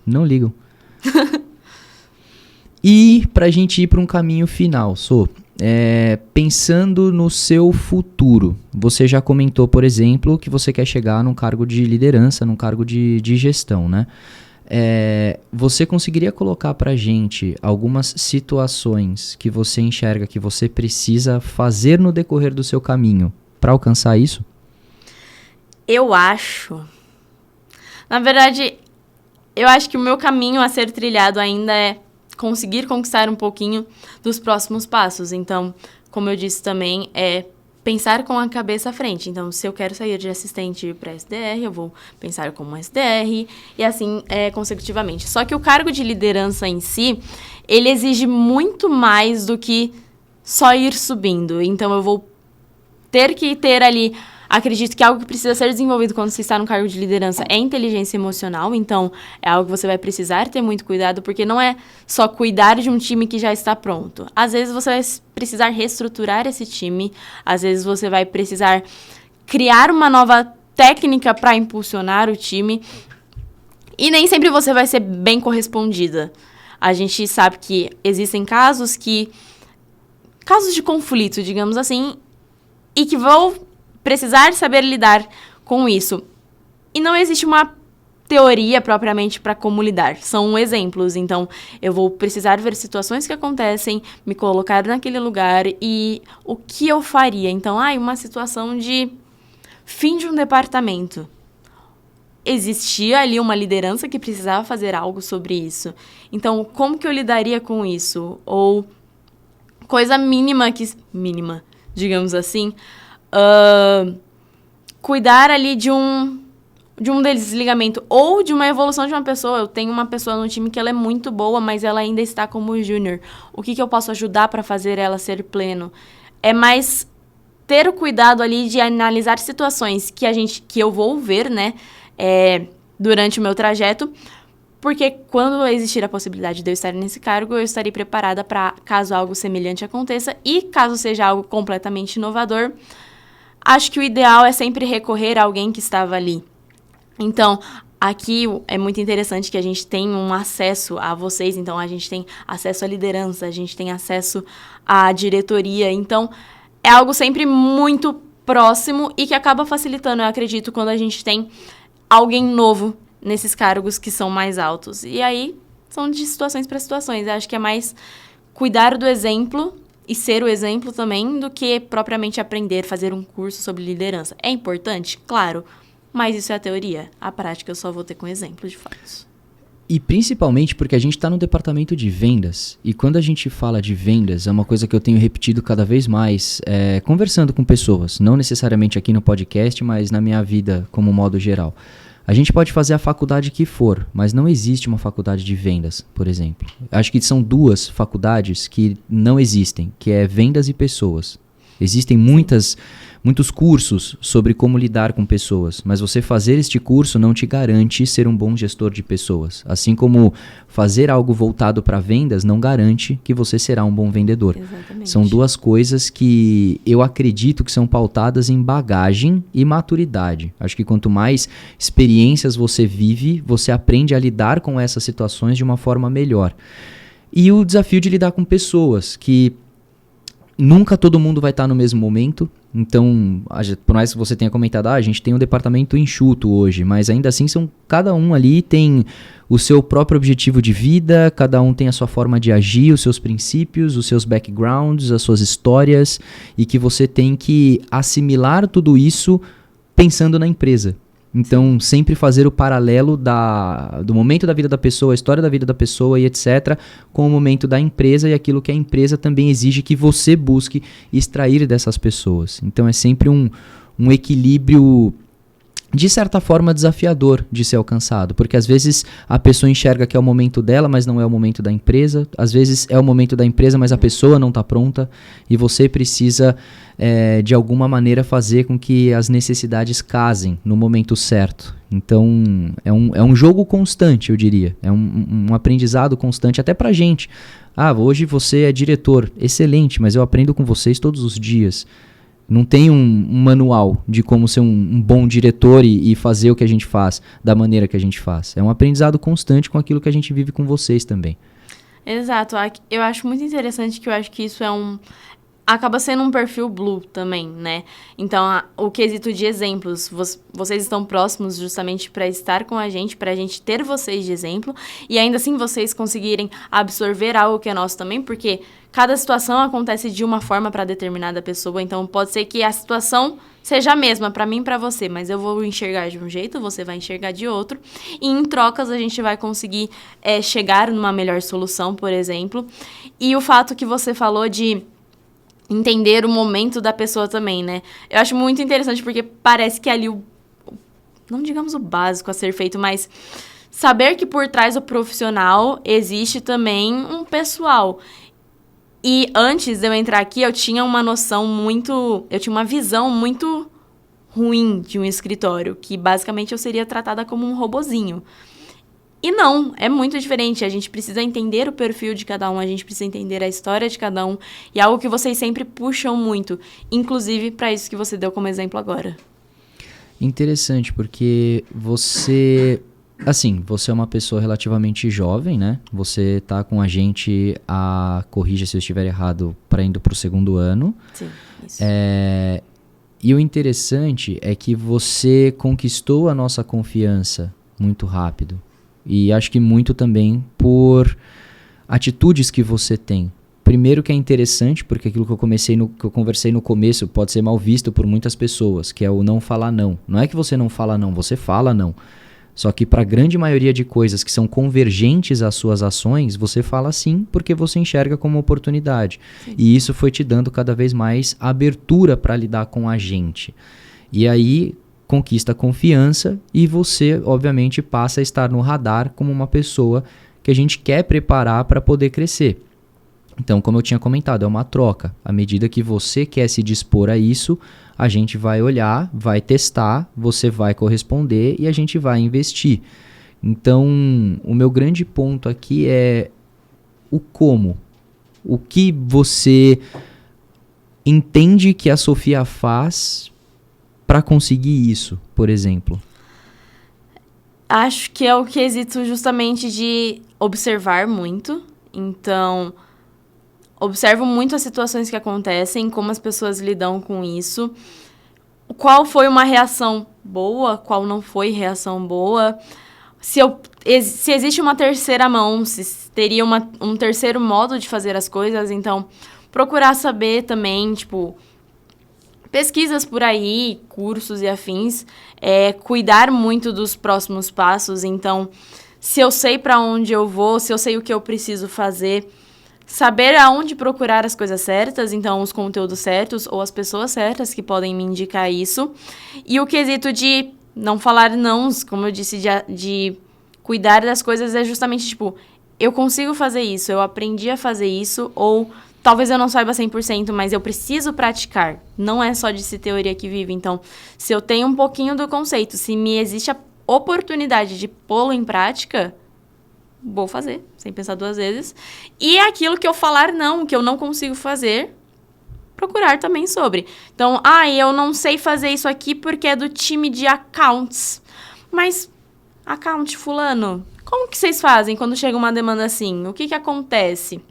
não ligam. E pra gente ir para um caminho final, pensando no seu futuro, você já comentou, por exemplo, que você quer chegar num cargo de liderança, num cargo de gestão, né? Você conseguiria colocar pra gente algumas situações que você enxerga que você precisa fazer no decorrer do seu caminho para alcançar isso? Eu acho. Na verdade, eu acho que o meu caminho a ser trilhado ainda é conseguir conquistar um pouquinho dos próximos passos. Então, como eu disse também, pensar com a cabeça à frente. Então, se eu quero sair de assistente para SDR, eu vou pensar como SDR e assim consecutivamente. Só que o cargo de liderança em si, ele exige muito mais do que só ir subindo. Então, eu vou ter que ter ali... Acredito que algo que precisa ser desenvolvido quando você está no cargo de liderança é inteligência emocional. Então, é algo que você vai precisar ter muito cuidado, porque não é só cuidar de um time que já está pronto. Às vezes, você vai precisar reestruturar esse time. Às vezes, você vai precisar criar uma nova técnica para impulsionar o time. E nem sempre você vai ser bem correspondida. A gente sabe que existem casos de conflito, digamos assim, e que vão precisar saber lidar com isso. E não existe uma teoria propriamente para como lidar. São exemplos. Então, eu vou precisar ver situações que acontecem, me colocar naquele lugar e o que eu faria. Então, uma situação de fim de um departamento. Existia ali uma liderança que precisava fazer algo sobre isso. Então, como que eu lidaria com isso? Ou coisa mínima, digamos assim... cuidar ali de um desligamento ou de uma evolução de uma pessoa. Eu tenho uma pessoa no time que ela é muito boa, mas ela ainda está como júnior. O que eu posso ajudar para fazer ela ser pleno? É mais ter o cuidado ali de analisar situações que eu vou ver, né, durante o meu trajeto, porque quando existir a possibilidade de eu estar nesse cargo, eu estarei preparada para caso algo semelhante aconteça e caso seja algo completamente inovador. Acho que o ideal é sempre recorrer a alguém que estava ali. Então, Aqui é muito interessante que a gente tem um acesso a vocês, então a gente tem acesso à liderança, a gente tem acesso à diretoria, então é algo sempre muito próximo e que acaba facilitando, eu acredito, quando a gente tem alguém novo nesses cargos que são mais altos. E aí são de situações para situações, eu acho que é mais cuidar do exemplo e ser o exemplo também do que propriamente aprender, fazer um curso sobre liderança. É importante? Claro. Mas isso é a teoria. A prática eu só vou ter com exemplo de fatos. E principalmente porque a gente está no departamento de vendas. E quando a gente fala de vendas, é uma coisa que eu tenho repetido cada vez mais, conversando com pessoas. Não necessariamente aqui no podcast, mas na minha vida como modo geral. A gente pode fazer a faculdade que for, mas não existe uma faculdade de vendas, por exemplo. Acho que são duas faculdades que não existem, que é vendas e pessoas. Existem muitos cursos sobre como lidar com pessoas, mas você fazer este curso não te garante ser um bom gestor de pessoas. Assim como fazer algo voltado para vendas não garante que você será um bom vendedor. Exatamente. São duas coisas que eu acredito que são pautadas em bagagem e maturidade. Acho que quanto mais experiências você vive, você aprende a lidar com essas situações de uma forma melhor. E o desafio de lidar com pessoas, que nunca todo mundo vai estar no mesmo momento. Então, por mais que você tenha comentado, a gente tem um departamento enxuto hoje, mas ainda assim cada um ali tem o seu próprio objetivo de vida, cada um tem a sua forma de agir, os seus princípios, os seus backgrounds, as suas histórias, e que você tem que assimilar tudo isso pensando na empresa. Então, sempre fazer o paralelo do momento da vida da pessoa, a história da vida da pessoa e etc., com o momento da empresa e aquilo que a empresa também exige que você busque extrair dessas pessoas. Então, é sempre um equilíbrio, de certa forma, desafiador de ser alcançado, porque às vezes a pessoa enxerga que é o momento dela, mas não é o momento da empresa. Às vezes é o momento da empresa, mas a pessoa não está pronta e você precisa, de alguma maneira, fazer com que as necessidades casem no momento certo. Então, é um jogo constante, eu diria. É um aprendizado constante, até pra gente. Hoje você é diretor, excelente, mas eu aprendo com vocês todos os dias. Não tem um manual de como ser um bom diretor e fazer o que a gente faz da maneira que a gente faz. É um aprendizado constante com aquilo que a gente vive com vocês também. Exato. Eu acho muito interessante que eu acho que isso acaba sendo um perfil Blue também, né? Então, o quesito de exemplos, vocês estão próximos justamente para estar com a gente ter vocês de exemplo, e ainda assim vocês conseguirem absorver algo que é nosso também, porque cada situação acontece de uma forma para determinada pessoa, então pode ser que a situação seja a mesma para mim e para você, mas eu vou enxergar de um jeito, você vai enxergar de outro, e em trocas a gente vai conseguir chegar numa melhor solução, por exemplo. E o fato que você falou de entender o momento da pessoa também, né? Eu acho muito interessante porque parece que ali não digamos o básico a ser feito, mas saber que por trás do profissional existe também um pessoal. E antes de eu entrar aqui, eu tinha uma visão muito ruim de um escritório, que basicamente eu seria tratada como um robozinho. E não, é muito diferente. A gente precisa entender o perfil de cada um, a gente precisa entender a história de cada um. E é algo que vocês sempre puxam muito, inclusive para isso que você deu como exemplo agora. Interessante, porque você é uma pessoa relativamente jovem, né? Você tá com a gente, corrija se eu estiver errado, indo pro 2º ano. Sim, isso. E o interessante é que você conquistou a nossa confiança muito rápido. E acho que muito também por atitudes que você tem. Primeiro que é interessante, porque aquilo que eu conversei no começo pode ser mal visto por muitas pessoas, que é o não falar não. Não é que você não fala não, você fala não. Só que para a grande maioria de coisas que são convergentes às suas ações, você fala sim porque você enxerga como oportunidade. Sim. E isso foi te dando cada vez mais abertura para lidar com a gente. E aí conquista a confiança e você, obviamente, passa a estar no radar como uma pessoa que a gente quer preparar para poder crescer. Então, como eu tinha comentado, é uma troca. À medida que você quer se dispor a isso, a gente vai olhar, vai testar, você vai corresponder e a gente vai investir. Então, o meu grande ponto aqui é o como. O que você entende que a Sofia faz para conseguir isso, por exemplo? Acho que é o quesito justamente de observar muito. Então, observo muito as situações que acontecem, como as pessoas lidam com isso. Qual foi uma reação boa, qual não foi reação boa. Se existe uma terceira mão, se teria um terceiro modo de fazer as coisas. Então, procurar saber também, tipo, pesquisas por aí, cursos e afins, cuidar muito dos próximos passos. Então, se eu sei para onde eu vou, se eu sei o que eu preciso fazer, saber aonde procurar as coisas certas, então os conteúdos certos ou as pessoas certas que podem me indicar isso. E o quesito de não falar não, como eu disse, de cuidar das coisas é justamente, tipo, eu consigo fazer isso, eu aprendi a fazer isso, ou talvez eu não saiba 100%, mas eu preciso praticar. Não é só de se teoria que vive. Então, se eu tenho um pouquinho do conceito, se me existe a oportunidade de pô-lo em prática, vou fazer, sem pensar duas vezes. E é aquilo que eu falar não, que eu não consigo fazer, procurar também sobre. Então, eu não sei fazer isso aqui porque é do time de accounts. Mas, account fulano, como que vocês fazem quando chega uma demanda assim? O que acontece?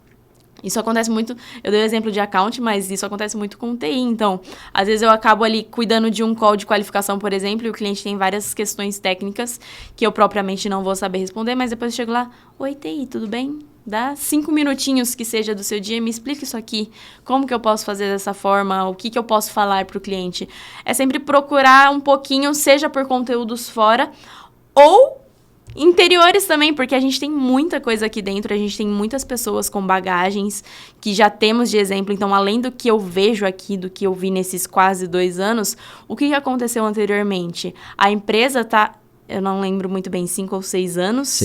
Isso acontece muito, eu dei o exemplo de account, mas isso acontece muito com TI. Então, às vezes eu acabo ali cuidando de um call de qualificação, por exemplo, e o cliente tem várias questões técnicas que eu propriamente não vou saber responder, mas depois eu chego lá, oi TI, tudo bem? Dá 5 minutinhos que seja do seu dia, me explica isso aqui, como que eu posso fazer dessa forma, o que eu posso falar para o cliente. É sempre procurar um pouquinho, seja por conteúdos fora, ou interiores também, porque a gente tem muita coisa aqui dentro, a gente tem muitas pessoas com bagagens que já temos de exemplo. Então, além do que eu vejo aqui, do que eu vi nesses quase 2 anos, o que aconteceu anteriormente? A empresa tá, eu não lembro muito bem, 5 ou 6 anos?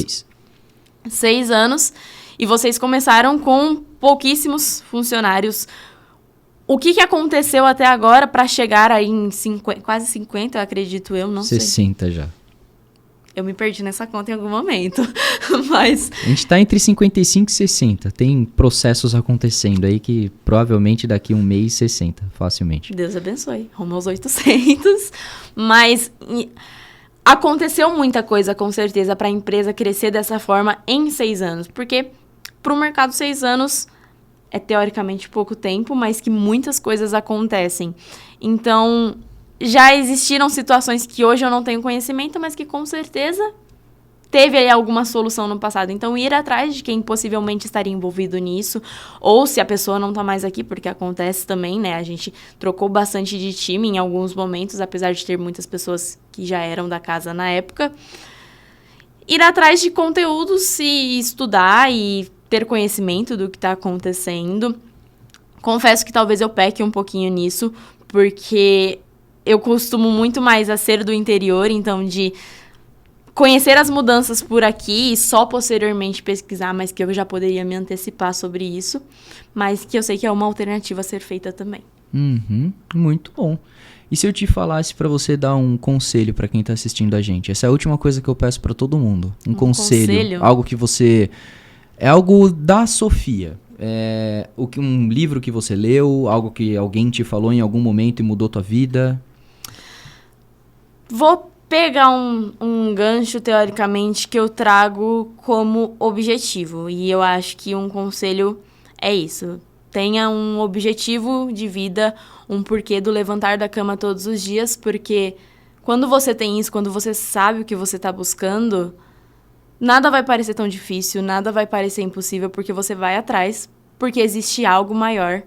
6 anos, e vocês começaram com pouquíssimos funcionários. O que aconteceu até agora para chegar aí em quase 50, acredito eu, não sei. 60 já. Eu me perdi nessa conta em algum momento, mas... A gente tá entre 55 e 60. Tem processos acontecendo aí que provavelmente daqui a um mês 60, facilmente. Deus abençoe. Rumo aos 800. Mas aconteceu muita coisa, com certeza, para a empresa crescer dessa forma em 6 anos. Porque para o mercado 6 anos é teoricamente pouco tempo, mas que muitas coisas acontecem. Então... já existiram situações que hoje eu não tenho conhecimento, mas que com certeza teve aí alguma solução no passado. Então, ir atrás de quem possivelmente estaria envolvido nisso, ou se a pessoa não está mais aqui, porque acontece também, né? A gente trocou bastante de time em alguns momentos, apesar de ter muitas pessoas que já eram da casa na época. Ir atrás de conteúdos e estudar e ter conhecimento do que está acontecendo. Confesso que talvez eu peque um pouquinho nisso, porque... eu costumo muito mais a ser do interior, então de conhecer as mudanças por aqui e só posteriormente pesquisar, mas que eu já poderia me antecipar sobre isso, mas que eu sei que é uma alternativa a ser feita também. Muito bom. E se eu te falasse para você dar um conselho para quem tá assistindo a gente? Essa é a última coisa que eu peço para todo mundo. Um conselho? Algo que você... é algo da Sofia. Um livro que você leu, algo que alguém te falou em algum momento e mudou tua vida? Vou pegar um gancho, teoricamente, que eu trago como objetivo. E eu acho que um conselho é isso. Tenha um objetivo de vida, um porquê do levantar da cama todos os dias, porque quando você tem isso, quando você sabe o que você está buscando, nada vai parecer tão difícil, nada vai parecer impossível, porque você vai atrás, porque existe algo maior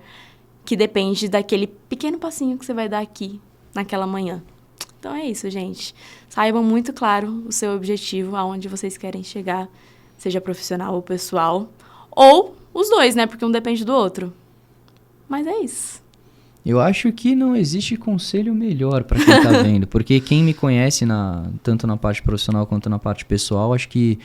que depende daquele pequeno passinho que você vai dar aqui, naquela manhã. Então é isso, gente. Saibam muito claro o seu objetivo, aonde vocês querem chegar, seja profissional ou pessoal. Ou os dois, né? Porque um depende do outro. Mas é isso. Eu acho que não existe conselho melhor para quem tá vendo. Porque quem me conhece, tanto na parte profissional quanto na parte pessoal, acho que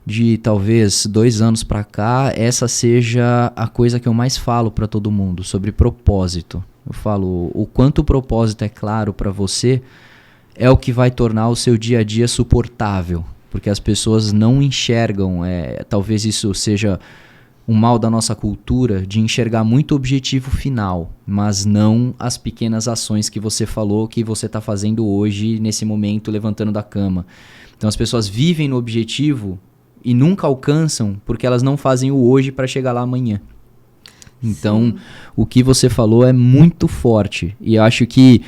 de talvez 2 anos para cá, essa seja a coisa que eu mais falo para todo mundo, sobre propósito. Eu falo, o quanto o propósito é claro para você é o que vai tornar o seu dia a dia suportável, porque as pessoas não enxergam, talvez isso seja um mal da nossa cultura de enxergar muito o objetivo final, mas não as pequenas ações que você falou que você está fazendo hoje, nesse momento, levantando da cama. Então as pessoas vivem no objetivo e nunca alcançam porque elas não fazem o hoje para chegar lá amanhã. Então, sim, o que você falou é muito forte. E eu acho que,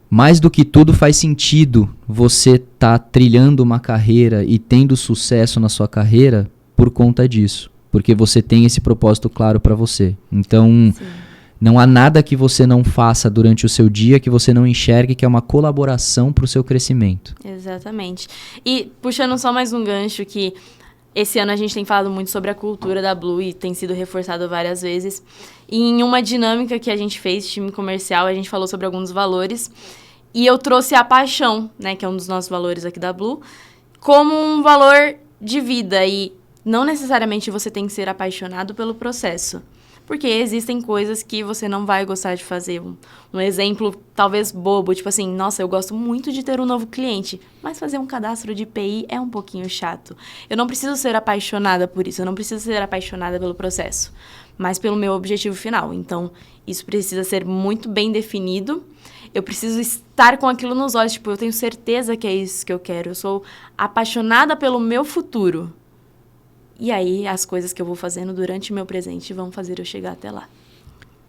mais do que tudo, faz sentido você tá trilhando uma carreira e tendo sucesso na sua carreira por conta disso. Porque você tem esse propósito claro para você. Então, sim, não há nada que você não faça durante o seu dia que você não enxergue que é uma colaboração para o seu crescimento. Exatamente. E puxando só mais um gancho que esse ano a gente tem falado muito sobre a cultura da Blue e tem sido reforçado várias vezes. E em uma dinâmica que a gente fez, time comercial, a gente falou sobre alguns valores. E eu trouxe a paixão, né, que é um dos nossos valores aqui da Blue, como um valor de vida. E não necessariamente você tem que ser apaixonado pelo processo. Porque existem coisas que você não vai gostar de fazer. Um exemplo talvez bobo, tipo assim, nossa, eu gosto muito de ter um novo cliente, mas fazer um cadastro de IPI é um pouquinho chato. Eu não preciso ser apaixonada por isso, eu não preciso ser apaixonada pelo processo, mas pelo meu objetivo final. Então, isso precisa ser muito bem definido. Eu preciso estar com aquilo nos olhos, tipo, eu tenho certeza que é isso que eu quero. Eu sou apaixonada pelo meu futuro. E aí, as coisas que eu vou fazendo durante o meu presente vão fazer eu chegar até lá.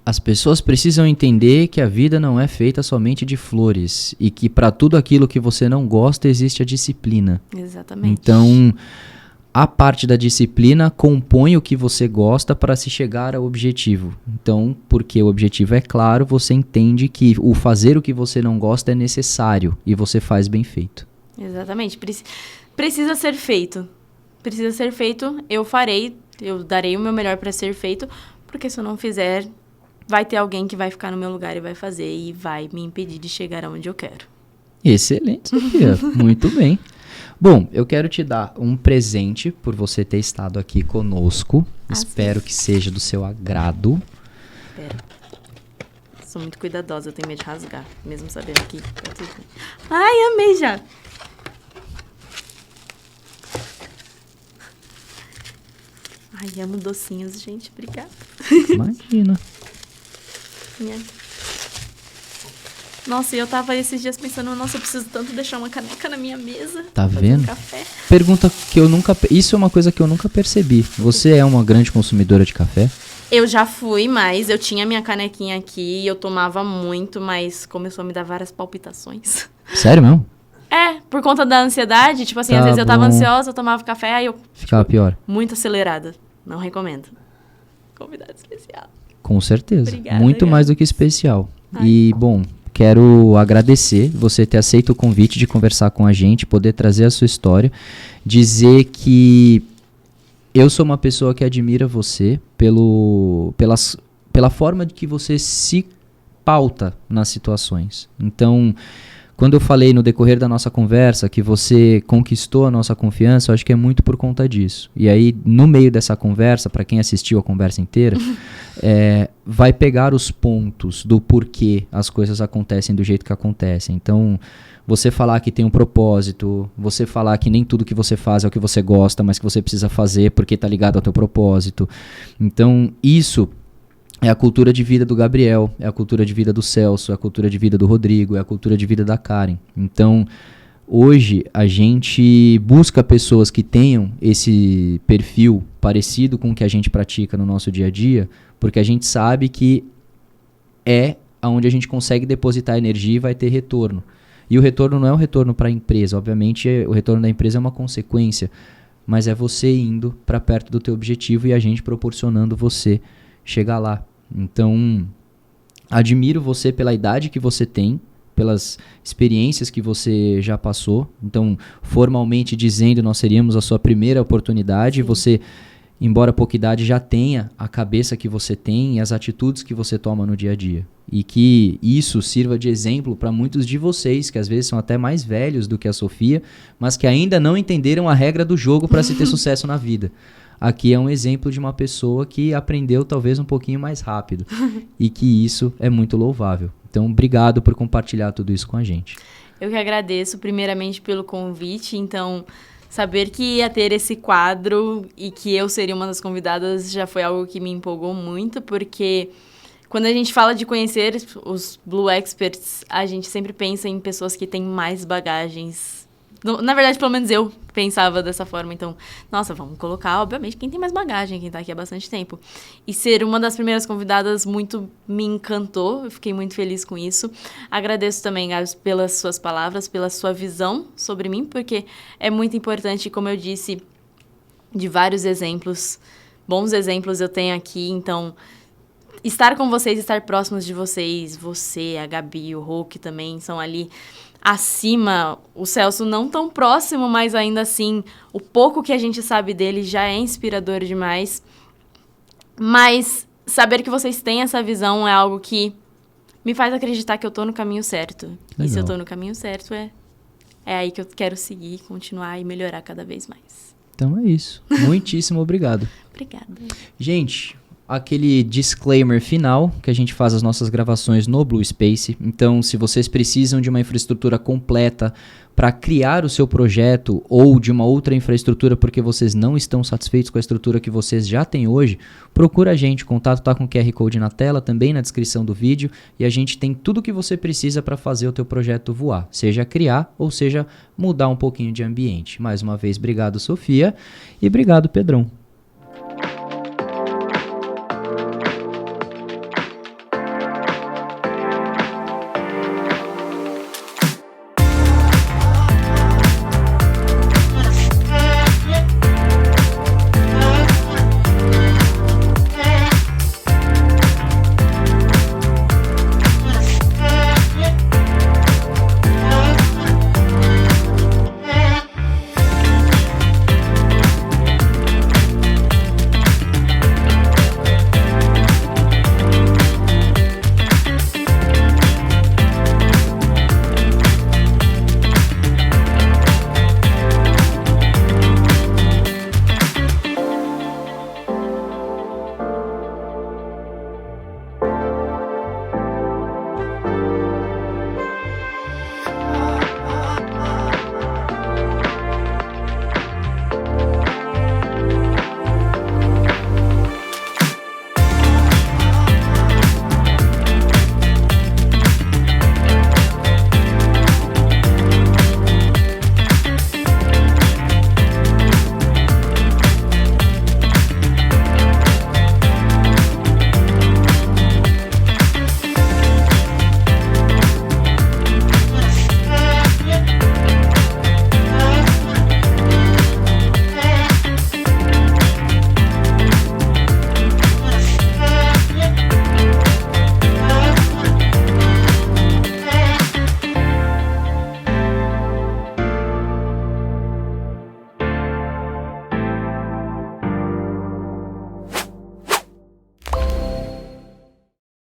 As pessoas precisam entender que a vida não é feita somente de flores e que para tudo aquilo que você não gosta existe a disciplina. Exatamente. Então, a parte da disciplina compõe o que você gosta para se chegar ao objetivo. Então, porque o objetivo é claro, você entende que o fazer o que você não gosta é necessário e você faz bem feito. Exatamente. Precisa ser feito. Precisa ser feito, eu farei, eu darei o meu melhor para ser feito, porque se eu não fizer, vai ter alguém que vai ficar no meu lugar e vai fazer e vai me impedir de chegar aonde eu quero. Excelente, Sofia. Muito bem. Bom, eu quero te dar um presente por você ter estado aqui conosco. Espero que seja do seu agrado. Espero. Sou muito cuidadosa, eu tenho medo de rasgar, mesmo sabendo que tá tudo bem. Ai, amei já! Ai, amo docinhos, gente. Obrigada. Imagina. Nossa, e eu tava esses dias pensando, nossa, eu preciso tanto deixar uma caneca na minha mesa. Tá vendo? Um café. Pergunta que eu nunca... Isso é uma coisa que eu nunca percebi. Você é uma grande consumidora de café? Eu já fui, mas eu tinha minha canequinha aqui e eu tomava muito, mas começou a me dar várias palpitações. Sério mesmo? É, por conta da ansiedade. Tipo assim, Tá às vezes eu tava bom. ansiosa, eu tomava café, aí eu... Ficava pior. Muito acelerada. Não recomendo. Convidado especial. Com certeza. Obrigada, Muito mais do que especial. Ai. E, bom, quero agradecer você ter aceito o convite de conversar com a gente, poder trazer a sua história, dizer que eu sou uma pessoa que admira você pela forma de que você se pauta nas situações. Então, quando eu falei no decorrer da nossa conversa que você conquistou a nossa confiança, eu acho que é muito por conta disso. E aí, no meio dessa conversa, para quem assistiu a conversa inteira, vai pegar os pontos do porquê as coisas acontecem do jeito que acontecem. Então, você falar que tem um propósito, você falar que nem tudo que você faz é o que você gosta, mas que você precisa fazer porque tá ligado ao teu propósito. Então, isso... é a cultura de vida do Gabriel, é a cultura de vida do Celso, é a cultura de vida do Rodrigo, é a cultura de vida da Karen. Então, hoje, a gente busca pessoas que tenham esse perfil parecido com o que a gente pratica no nosso dia a dia, porque a gente sabe que é onde a gente consegue depositar energia e vai ter retorno. E o retorno não é um retorno para a empresa, obviamente o retorno da empresa é uma consequência, mas é você indo para perto do teu objetivo e a gente proporcionando você chegar lá. Então, admiro você pela idade que você tem, pelas experiências que você já passou. Então, formalmente dizendo, nós seríamos a sua primeira oportunidade. Sim. Você, embora pouca idade, já tenha a cabeça que você tem e as atitudes que você toma no dia a dia. E que isso sirva de exemplo para muitos de vocês, que às vezes são até mais velhos do que a Sofia, mas que ainda não entenderam a regra do jogo para se ter sucesso na vida. Aqui é um exemplo de uma pessoa que aprendeu talvez um pouquinho mais rápido e que isso é muito louvável. Então, obrigado por compartilhar tudo isso com a gente. Eu que agradeço primeiramente pelo convite. Então, saber que ia ter esse quadro e que eu seria uma das convidadas já foi algo que me empolgou muito, porque quando a gente fala de conhecer os Blue Experts, a gente sempre pensa em pessoas que têm mais bagagens. Na verdade, pelo menos eu pensava dessa forma. Então, nossa, vamos colocar, obviamente, quem tem mais bagagem, quem tá aqui há bastante tempo. E ser uma das primeiras convidadas muito me encantou. Eu fiquei muito feliz com isso. Agradeço também, Gabs, pelas suas palavras, pela sua visão sobre mim, porque é muito importante, como eu disse, de vários exemplos, bons exemplos eu tenho aqui. Então, estar com vocês, estar próximos de vocês, você, a Gabi, o Hulk também, são ali acima, o Celso não tão próximo, mas ainda assim, o pouco que a gente sabe dele já é inspirador demais. Mas saber que vocês têm essa visão é algo que me faz acreditar que eu tô no caminho certo. Legal. E se eu tô no caminho certo, é aí que eu quero seguir, continuar e melhorar cada vez mais. Então é isso. Muitíssimo obrigado. Obrigada. Gente, aquele disclaimer final, que a gente faz as nossas gravações no Blue Space. Então, se vocês precisam de uma infraestrutura completa para criar o seu projeto ou de uma outra infraestrutura porque vocês não estão satisfeitos com a estrutura que vocês já têm hoje, procura a gente. O contato está com o QR Code na tela, também na descrição do vídeo, e a gente tem tudo o que você precisa para fazer o teu projeto voar, seja criar ou seja mudar um pouquinho de ambiente. Mais uma vez, obrigado, Sofia, e obrigado, Pedrão.